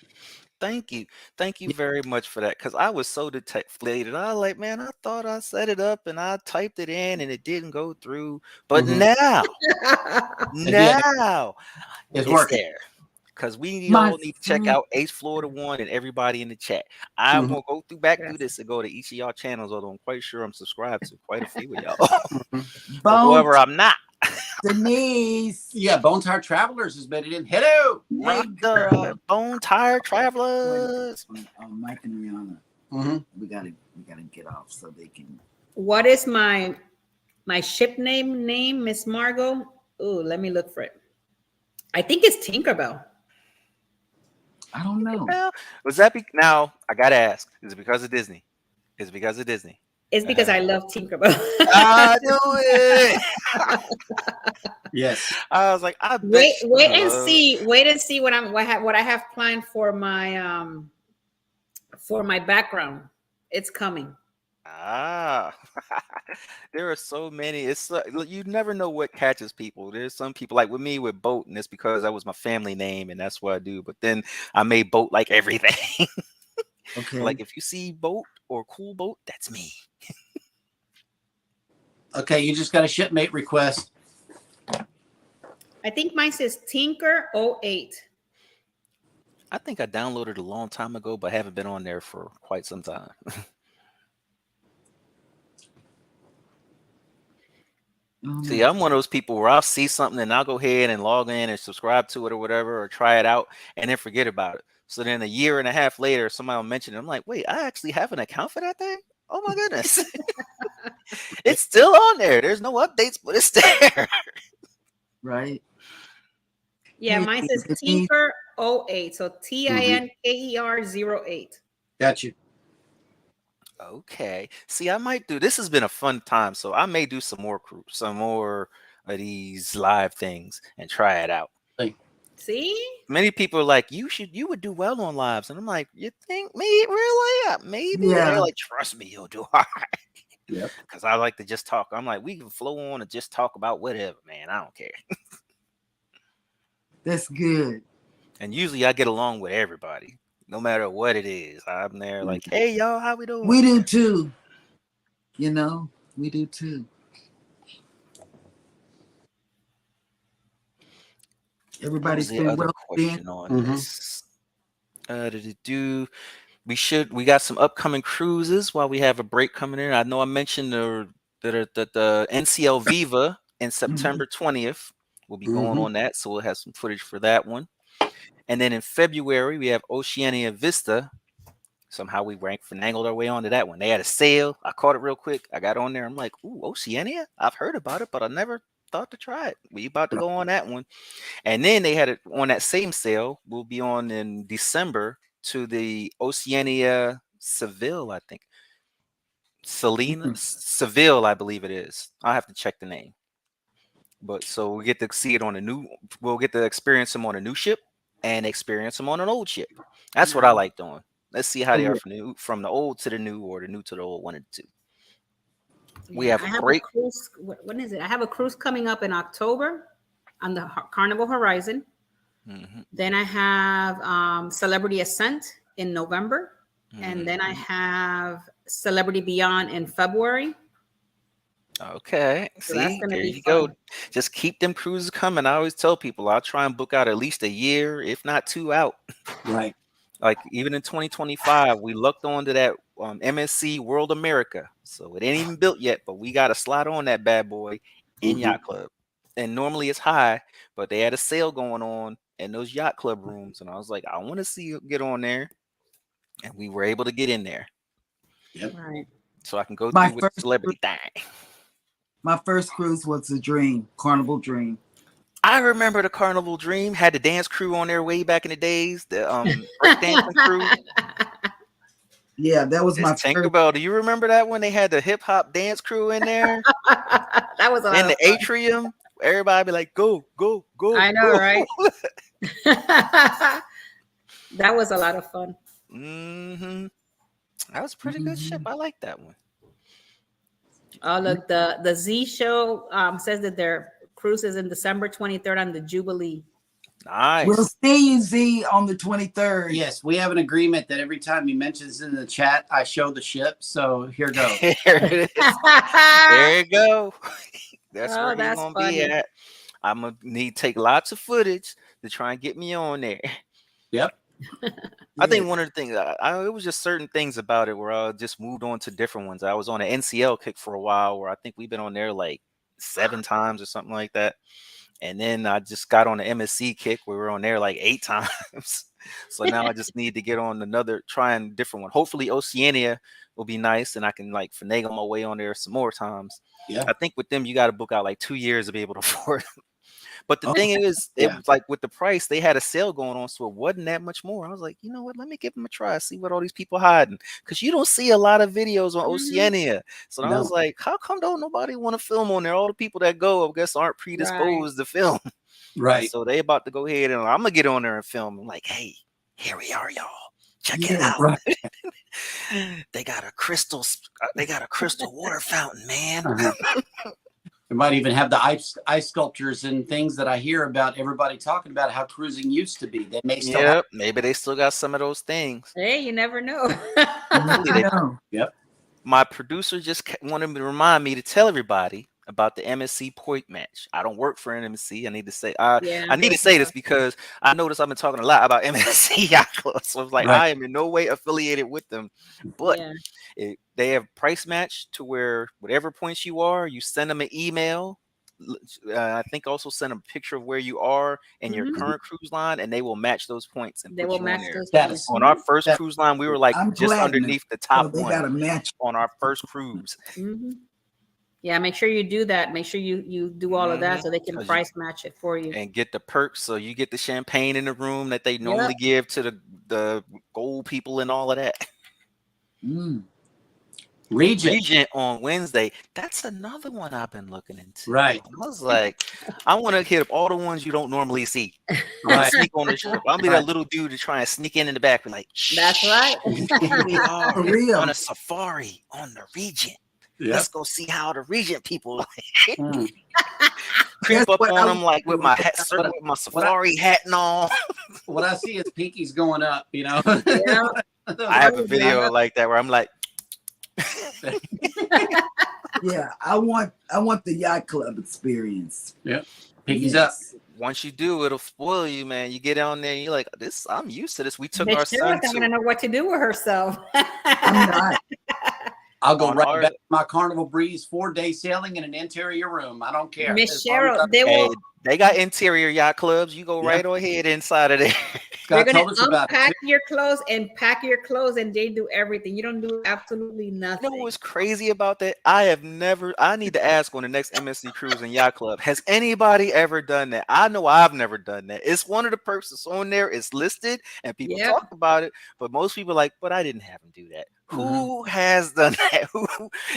Thank you. Thank you very much for that. Because I was so deflated. I was like, man, I thought I set it up and I typed it in and it didn't go through. But now It's it's working. there. Because we My all need to check friend- out Ace Florida One and everybody in the chat. I'm gonna go through this and go to each of y'all channels, although I'm quite sure I'm subscribed to quite a few of y'all. But however, I'm not. Denise. Yeah, Bone Tire Travelers has been in. Hello. Rock the Bone Tire Travelers. Mike and Rihanna. We gotta get off so they can. What is my ship name, Miss Margot? Oh, let me look for it. I think it's Tinkerbell. I don't know. Well, was that now? I gotta ask. Is it because of Disney? Is it because of Disney? It's because I love Tinkerbell. I knew it. Yes. I was like, I bet. Wait and see. Wait and see what I have planned for my background. It's coming. Ah, there are so many. It's you never know what catches people. There's some people like with me with Boat, and it's because that was my family name, and that's what I do. But then I made Boat like everything. Okay. Like if you see Boat or Cool Boat, that's me. Okay, you just got a shipmate request. I think mine says Tinker 08. I think I downloaded a long time ago, but haven't been on there for quite some time. See, I'm one of those people where I'll see something and I'll go ahead and log in and subscribe to it or whatever, or try it out and then forget about it. So then a year and a half later, somebody will mention it. I'm like, wait, I actually have an account for that thing? Oh my goodness. It's still on there. There's no updates, but it's there. Right. Yeah, Hey, mine says Denise. Tinker 08. So TINKER 08. Got you. Okay. See, I might do this. Has been a fun time, so I may do some more of these live things and try it out. See? Many people are like, you would do well on lives, and I'm like, you think me really? Yeah, maybe. Yeah. They're like, trust me, you'll do all right. Yep. Because I like to just talk. I'm like, we can flow on and just talk about whatever, man. I don't care. That's good. And usually I get along with everybody, no matter what it is. I'm there like, hey, y'all, how we doing? We do too. You know, we do too. Everybody's What was the other question on this? We got some upcoming cruises while we have a break coming in. I know I mentioned the NCL Viva in September 20th. We'll be going on that, so we'll have some footage for that one. And then in February, we have Oceania Vista. Somehow we finagled our way onto that one. They had a sale. I caught it real quick. I got on there. I'm like, ooh, Oceania? I've heard about it, but I never thought to try it. We about to go on that one. And then they had it on that same sale. We'll be on in December to the Oceania Seville, I think. Seville, I believe it is. I'll have to check the name. But so we get to see it we'll get to experience them on a new ship and experience them on an old ship. That's what I like doing. Let's see how they are from the old to the new, or the new to the old, one and two. We have a break. Cruise. When is it? I have a cruise coming up in October on the Carnival Horizon. Then I have Celebrity Ascent in November. And then I have Celebrity Beyond in February. Okay. So see, there you go. Just keep them cruises coming. I always tell people I'll try and book out at least a year, if not 2 out. Right. Like even in 2025, we looked onto that MSC World America. So it ain't even built yet, but we got a slot on that bad boy in Yacht Club. And normally it's high, but they had a sale going on in those Yacht Club rooms. And I was like, I want to see you get on there. And we were able to get in there. Yep. Right. So I can go through with the celebrity thing. My first cruise was a dream, Carnival Dream. I remember the Carnival Dream had the dance crew on there way back in the days. The breakdancing crew. Yeah, that was my Tinkerbell. Do you remember that when they had the hip hop dance crew in there? That was a lot in the atrium. Everybody be like, go, go, go. I know, go. right? That was a lot of fun. That was a pretty good ship. I like that one. Look, the Z show says that their cruise is in December 23rd on the Jubilee. Nice. We'll see you, Z, on the 23rd. Yes, we have an agreement that every time he mentions in the chat, I show the ship. So here goes. There it is. There you go. That's where he's going to be at. I'm going to need to take lots of footage to try and get me on there. Yep. I think one of the things, it was just certain things about it where I just moved on to different ones. I was on an NCL kick for a while where I think we've been on there like 7 times or something like that. And then I just got on the MSC kick where we were on there like 8 times. So now I just need to get on trying a different one. Hopefully Oceania will be nice and I can like finagle my way on there some more times. Yeah. I think with them, you got to book out like 2 years to be able to afford them. But the thing is, it Yeah. was like with the price, they had a sale going on, so it wasn't that much more. I was like, you know what? Let me give them a try, see what all these people hiding, because you don't see a lot of videos on Oceania. So I No. was like, how come don't nobody want to film on there? All the people that go, I guess, aren't predisposed to film. And Right. so they about to go ahead and I'm gonna get on there and film. I'm like, hey, here we are, y'all. Check it Yeah, out. right. They got a crystal water fountain, man. They might even have the ice sculptures and things that I hear about everybody talking about how cruising used to be. They may still have. Yep, maybe they still got some of those things. Hey, you never know. Hopefully they- no. Yep. My producer just wanted to remind me to tell everybody about the MSC point match. I don't work for an MSC. I need to say I need to say this because I noticed I've been talking a lot about MSC Yacht Club. So it's like Right. I am in no way affiliated with them, but they have price match to where whatever points you are, you send them an email. I think also send them a picture of where you are and your current cruise line, and they will match those points and They put will you match on there. those That points. is- On our first That- cruise line, we were like I'm just platinum, underneath the So top they one got a match. on our first cruise. Yeah, make sure you do that. Make sure you do all of that so they can 'Cause you- price match it for you. And get the perks, so you get the champagne in the room that they normally give to the gold people and all of that. Mm. Regent. on Wednesday. That's another one I've been looking into. Right. I was like, I want to hit up all the ones you don't normally see. Right. Sneak on the ship. I'll be that little dude to try and sneak in the back, be like, That's right. here we are For real. on a safari on the Regent. Yep. Let's go see how the Regent people Mm. creep That's up what I on them was like with my doing. hat, with my safari hat and all. What I see is pinkies going up, you know. Yeah. I have a video like that where I'm like, Yeah, I want the yacht club experience. Pinkies up. once you do, it'll spoil you, man. You get on there and you're like, this, I'm used to this. We took Miss our Cheryl's son not gonna to know what to do with herself. I'm not. I'll go On right our- back to my Carnival Breeze 4-day sailing in an interior room. I don't care. Miss As long as Cheryl, they Hey, will. they got interior yacht clubs. You go Yeah. right ahead inside of there. They're Scott gonna told us about it. unpack too. your clothes and pack your clothes, and they do everything. You don't do absolutely You nothing. know what's crazy about that? I need to ask on the next MSC Cruise and Yacht Club, has anybody ever done that? I know I've never done that. It's one of the perks that's on there. It's listed and people Yep. talk about it, but most people are like, but I didn't have them do that. Mhm. Who has done that? Who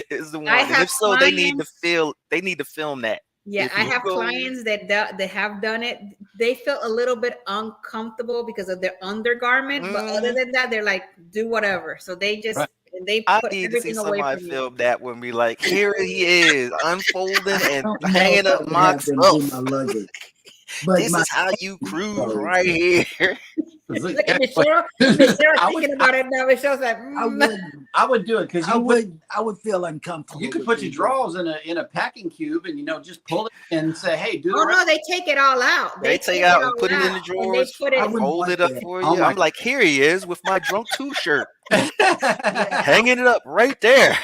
is the one? I And have if so, they need to clients- film that. Yeah, If I you have go- clients that have done it. They feel a little bit uncomfortable because of their undergarment, but other than that, they're like, do whatever. So they just Right. and they I put need to see everything away somebody from you. film that when we like, here he is, unfolding I and don't know hanging if I up would my have them do my stuff. luggage. But This my is how you cruise clothes. right here. Look at Michelle. Michelle's I would- thinking about it now. Michelle's like, I would do it because I would feel uncomfortable. you could with put your it. drawers in a packing cube and just pull it and say, hey, do oh the no, they take it all out. They take out and all put it in the out, and they drawers, put it. I wouldn't fold want it up that. for Oh you. my- I'm like, here he is with my drunk 2 shirt, rest. hanging it up right there.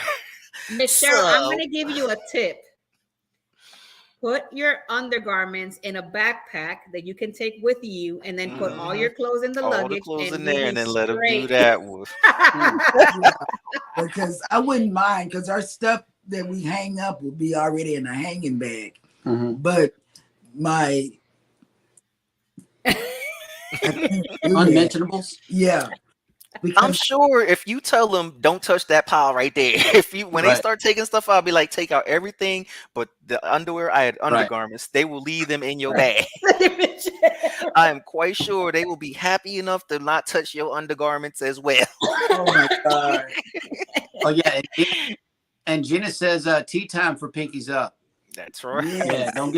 Miss Cheryl, I'm So- going to give you a tip. Put your undergarments in a backpack that you can take with you, and then put all your clothes in the All luggage. the clothes in leave there, it and then let them do straight. that. With Yeah, because I wouldn't mind because our stuff that we hang up will be already in a hanging bag. Mhm. But my I can't do that. Unmentionables. Yeah. I'm Because sure if you tell them don't touch that pile right there, when they Right. start taking stuff out, I'll be like, take out everything but the underwear. I had undergarments. They will leave them in your bag. I am quite sure they will be happy enough to not touch your undergarments as well. oh my God. Oh yeah, and Jenna says tea time for pinkies up. That's right. Yeah. Yeah, don't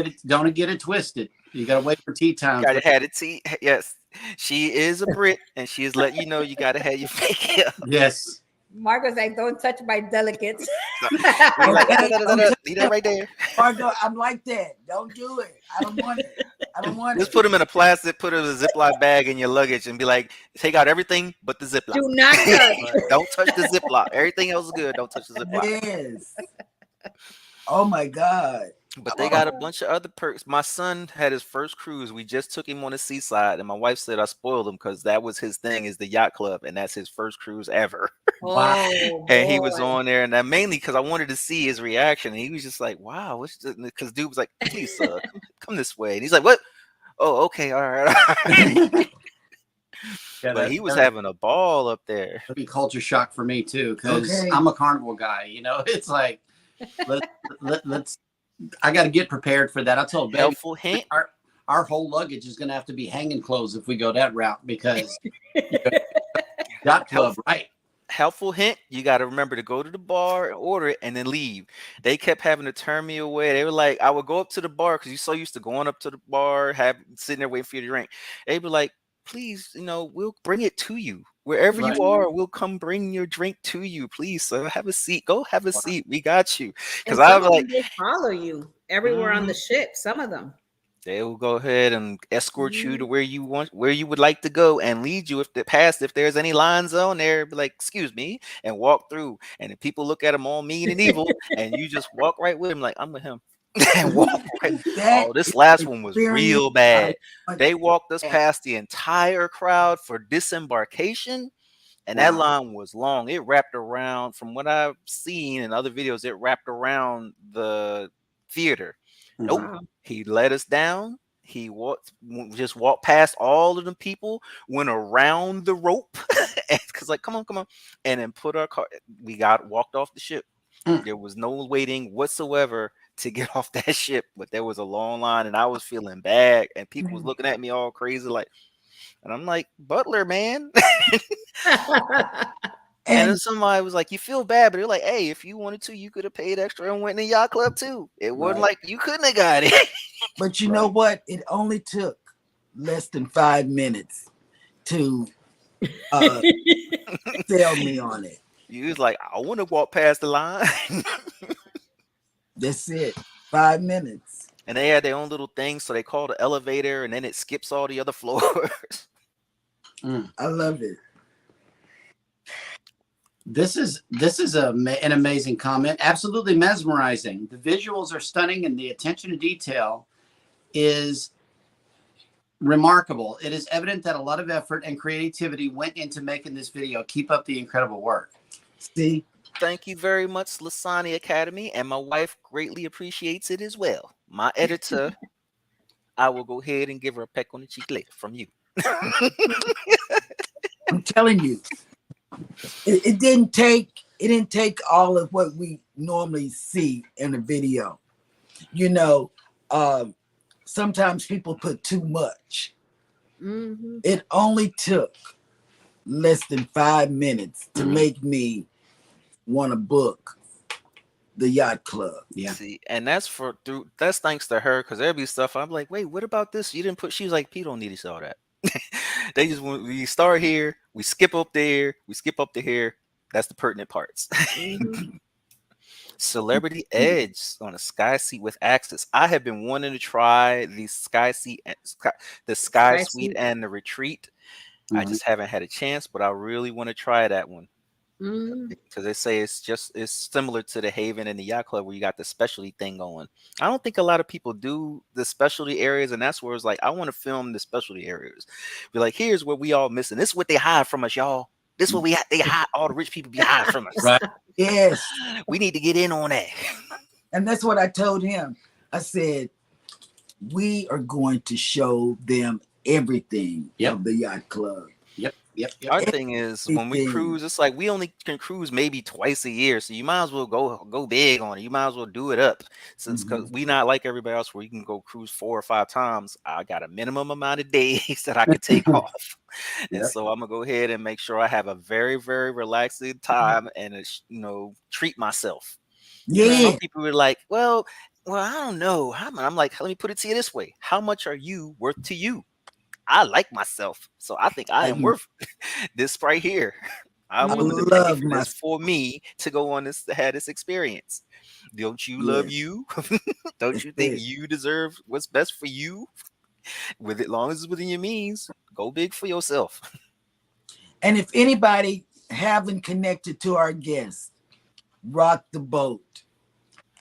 get it twisted. You gotta wait for tea time. Gotta have it. Tea. Yes, she is a Brit, and she is letting you know you gotta have your pinky up. Yes. Margo's like, don't touch my delicates. You're like, leave that right there. Margo, I'm like that. Don't do it. I don't want it. I don't want Just it. put them in a plastic, put them in a Ziploc bag in your luggage, and be like, take out everything but the Ziploc. Do not touch. Don't touch the Ziploc. Everything else is good. Don't touch the Ziploc. Yes. Oh my God. But they got a bunch of other perks. My son had his first cruise. We just took him on the seaside, and my wife said I spoiled him because that was his thing, is the yacht club, and that's his first cruise ever. Oh, And he was boy. on there, and mainly because I wanted to see his reaction. And he was just like, "Wow," because dude was like, "Please, sir, come come this way. And he's like, what? Oh, okay, all right. All right. Yeah, But he was having a ball up there. That'd be culture shock for me too, because Okay. I'm a carnival guy. You know, it's like let's. I got to get prepared for that. I told baby, Helpful hint. our whole luggage is going to have to be hanging clothes if we go that route, because yacht club, right? Helpful hint, you got to remember to go to the bar, order it, and then leave. They kept having to turn me away. They were like, I would go up to the bar because you're so used to going up to the bar, sitting there waiting for you to drink. They'd be like, please, we'll bring it to you. Wherever Right. you are, we'll come bring your drink to you. Please, sir, have a seat. Go have a seat. We got you. Because I was like, they follow you everywhere on the ship. Some of them. They will go ahead and escort you to where you would like to go, and lead you if there's any lines on there, be like, excuse me, and walk through. And if people look at him all mean and evil, and you just walk right with him, like, I'm with him. And walk right. Oh, this last one was real bad. They walked us past the entire crowd for disembarkation. And that line was long. It wrapped around, from what I've seen in other videos, it wrapped around the theater. Nope. Wow. He let us down. He just walked past all of the people, went around the rope, because like, come on, and then put our car. We walked off the ship. There was no waiting whatsoever to get off that ship, but there was a long line, and I was feeling bad, and people was looking at me all crazy, like, and I'm like, Butler, man. And then somebody was like, you feel bad, but they're like, hey, if you wanted to, you could have paid extra and went in the yacht club too. It wasn't like you couldn't have got it. But you know what? It only took less than 5 minutes to sell me on it. You was like, I want to walk past the line. That's it. 5 minutes. And they had their own little thing, so they call the elevator, and then it skips all the other floors. I love it. This is an amazing comment. Absolutely mesmerizing. The visuals are stunning, and the attention to detail is remarkable. It is evident that a lot of effort and creativity went into making this video. Keep up the incredible work. See? Thank you very much, Lasani Academy, and my wife greatly appreciates it as well. My editor, I will go ahead and give her a peck on the cheek later from you. I'm telling you. It didn't take all of what we normally see in a video. Sometimes people put too much. It only took less than 5 minutes to make me want to book the yacht club. Yeah. See, and that's thanks to her, because there'd be stuff I'm like, wait, what about this? You didn't put. She was like, Pete don't need to see all that. They just we start here, we skip up there, we skip up to here. That's the pertinent parts. Celebrity Edge on a sky seat with access. I have been wanting to try the sky seat, the sky suite and the retreat. I just haven't had a chance, but I really want to try that one. Because they say it's similar to the Haven and the Yacht Club, where you got the specialty thing going. I don't think a lot of people do the specialty areas, and that's where it's like, I want to film the specialty areas. Be like, here's what we all missing. This is what they hide from us, y'all. This is what they hide. All the rich people be hiding from us. Right. Yes. We need to get in on that. And that's what I told him. I said, we are going to show them everything of the yacht club. Yep. Our thing is, when we cruise, it's like we only can cruise maybe twice a year, so you might as well go big on it. You might as well do it up, since because we not like everybody else where you can go cruise 4 or 5 times. I got a minimum amount of days that I can take off, and so I'm gonna go ahead and make sure I have a very, very relaxing time and treat myself. Yeah. Some people were like, well, I don't know. I'm like, let me put it to you this way: how much are you worth to you? I like myself, so I think I am worth this right here. I'm willing to pay for this for me to go on to have this experience. Don't you love you? Don't you think you deserve what's best for you? As long as it's within your means, go big for yourself. And if anybody haven't connected to our guests, Rock the Boat,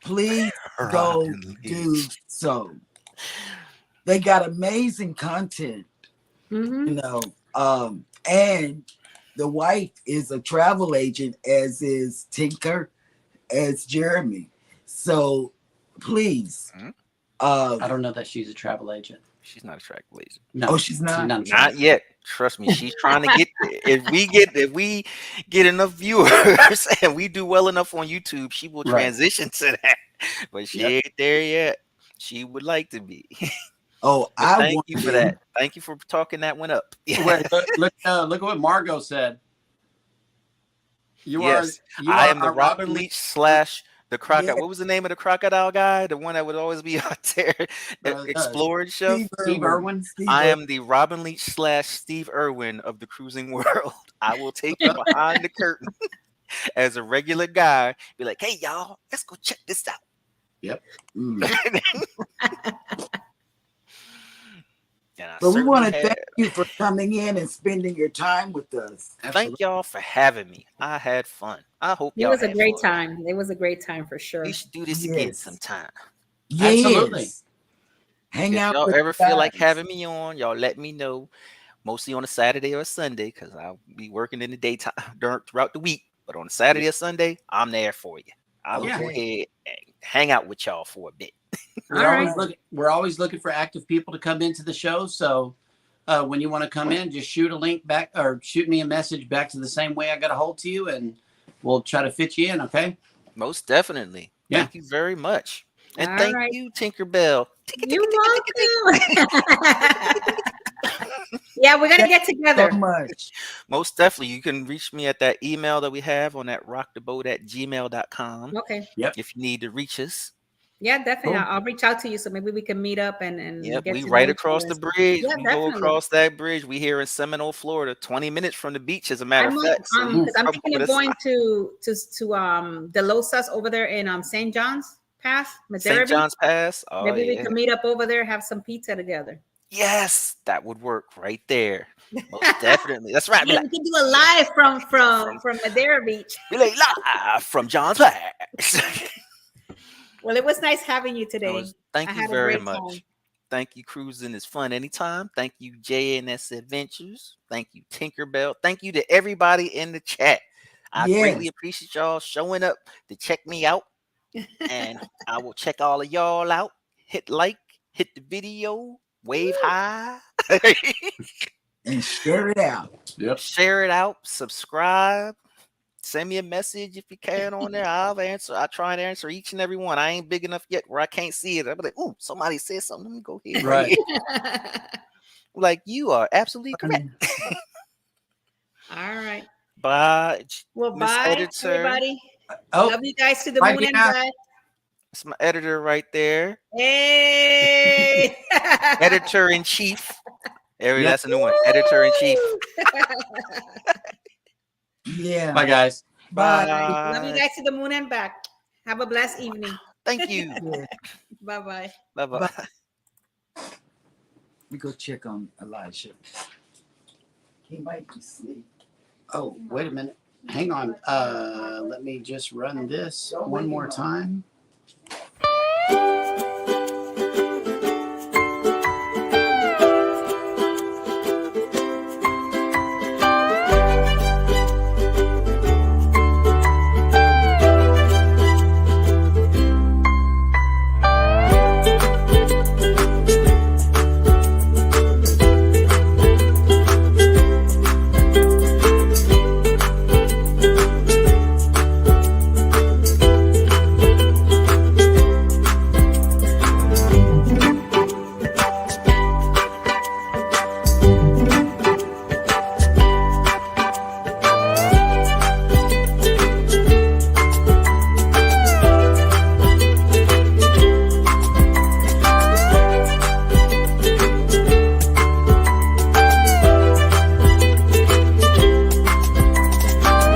please go do so. They got amazing content. And the wife is a travel agent, as is Tinker, as Jeremy. So please I don't know that she's a travel agent. She's not a travel agent. No, Oh, she's not? Not yet. Trust me, she's trying to get there. If we get enough viewers and we do well enough on YouTube, she will Right. transition to that. But she Yep. ain't there yet. She would like to be. Oh, But I thank want you for that. Thank you for talking that one up. Wait, look at what Margot said. You Yes, are. I am the our Robin Leach slash the crocodile. Yeah. What was the name of the crocodile guy? The one that would always be out there exploring stuff. Steve Irwin. I am the Robin Leach slash Steve Irwin of the cruising world. I will take you behind the curtain as a regular guy. Be like, hey y'all, let's go check this out. Yep. But we want to thank you for coming in and spending your time with us. Thank y'all for having me. I had fun. I hope It y'all was a had great fun. time. It was a great time for sure. We should do this again sometime. Yes. Absolutely. Hang If out. y'all with ever guys. feel like having me on, y'all let me know. Mostly on a Saturday or a Sunday, because I'll be working in the daytime throughout the week. But on a Saturday or Sunday, I'm there for you. I will go ahead and hang out with y'all for a bit. We're always looking for active people to come into the show. So when you want to come in, just shoot a link back or shoot me a message back to the same way I got a hold to you, and we'll try to fit you in. Okay. Most definitely. Yeah. Thank you very much. And All thank right. you, Tinkerbell. You're welcome. Yeah, we're gonna get together. So much. Most definitely. You can reach me at that email that we have on that rocktheboat@gmail.com. Okay. Yep. If you need to reach us. Yeah, definitely. Cool. I'll reach out to you so maybe we can meet up and Yep, get we to right know across each the other. bridge. Yeah, We go definitely. across that bridge. We here in Seminole, Florida, 20 minutes from the beach, as a matter of fact. So you because I'm come thinking with of us. going to De Losas over there in St. John's Pass, Madera St. Beach. John's Pass. Oh, Maybe we yeah. can meet up over there, have some pizza together. Yes, that would work right there. Most definitely. That's right. Be Yeah, like, we can do a live from Madera Beach. be like live from John's Pass. Well, it was nice having you today. Thank I you had a very great much. time. Thank you, Cruising is Fun Anytime. Thank you, JNS Adventures. Thank you, Tinkerbell. Thank you to everybody in the chat. I greatly appreciate y'all showing up to check me out. And I will check all of y'all out. Hit like, hit the video, wave high. And share it out. Yep. Share it out, subscribe. Send me a message if you can on there. I'll answer. I try and answer each and every one. I ain't big enough yet where I can't see it. I'll be like, ooh, somebody said something. Let me go here. Right. Like, you are absolutely correct. All right. Bye. Well, Miss bye, Editor. everybody. Oh, Love you guys to the bye, moon and Gina. back. It's my editor right there. Hey. Editor in chief. Yep. That's a new one. Editor in chief. Yeah. Bye, guys. Bye. Love you guys to the moon and back. Have a blessed evening. Thank you. Bye-bye. Bye-bye. We go check on Elijah. He might be asleep. Oh, wait a minute. Hang on. Let me just run this one more time.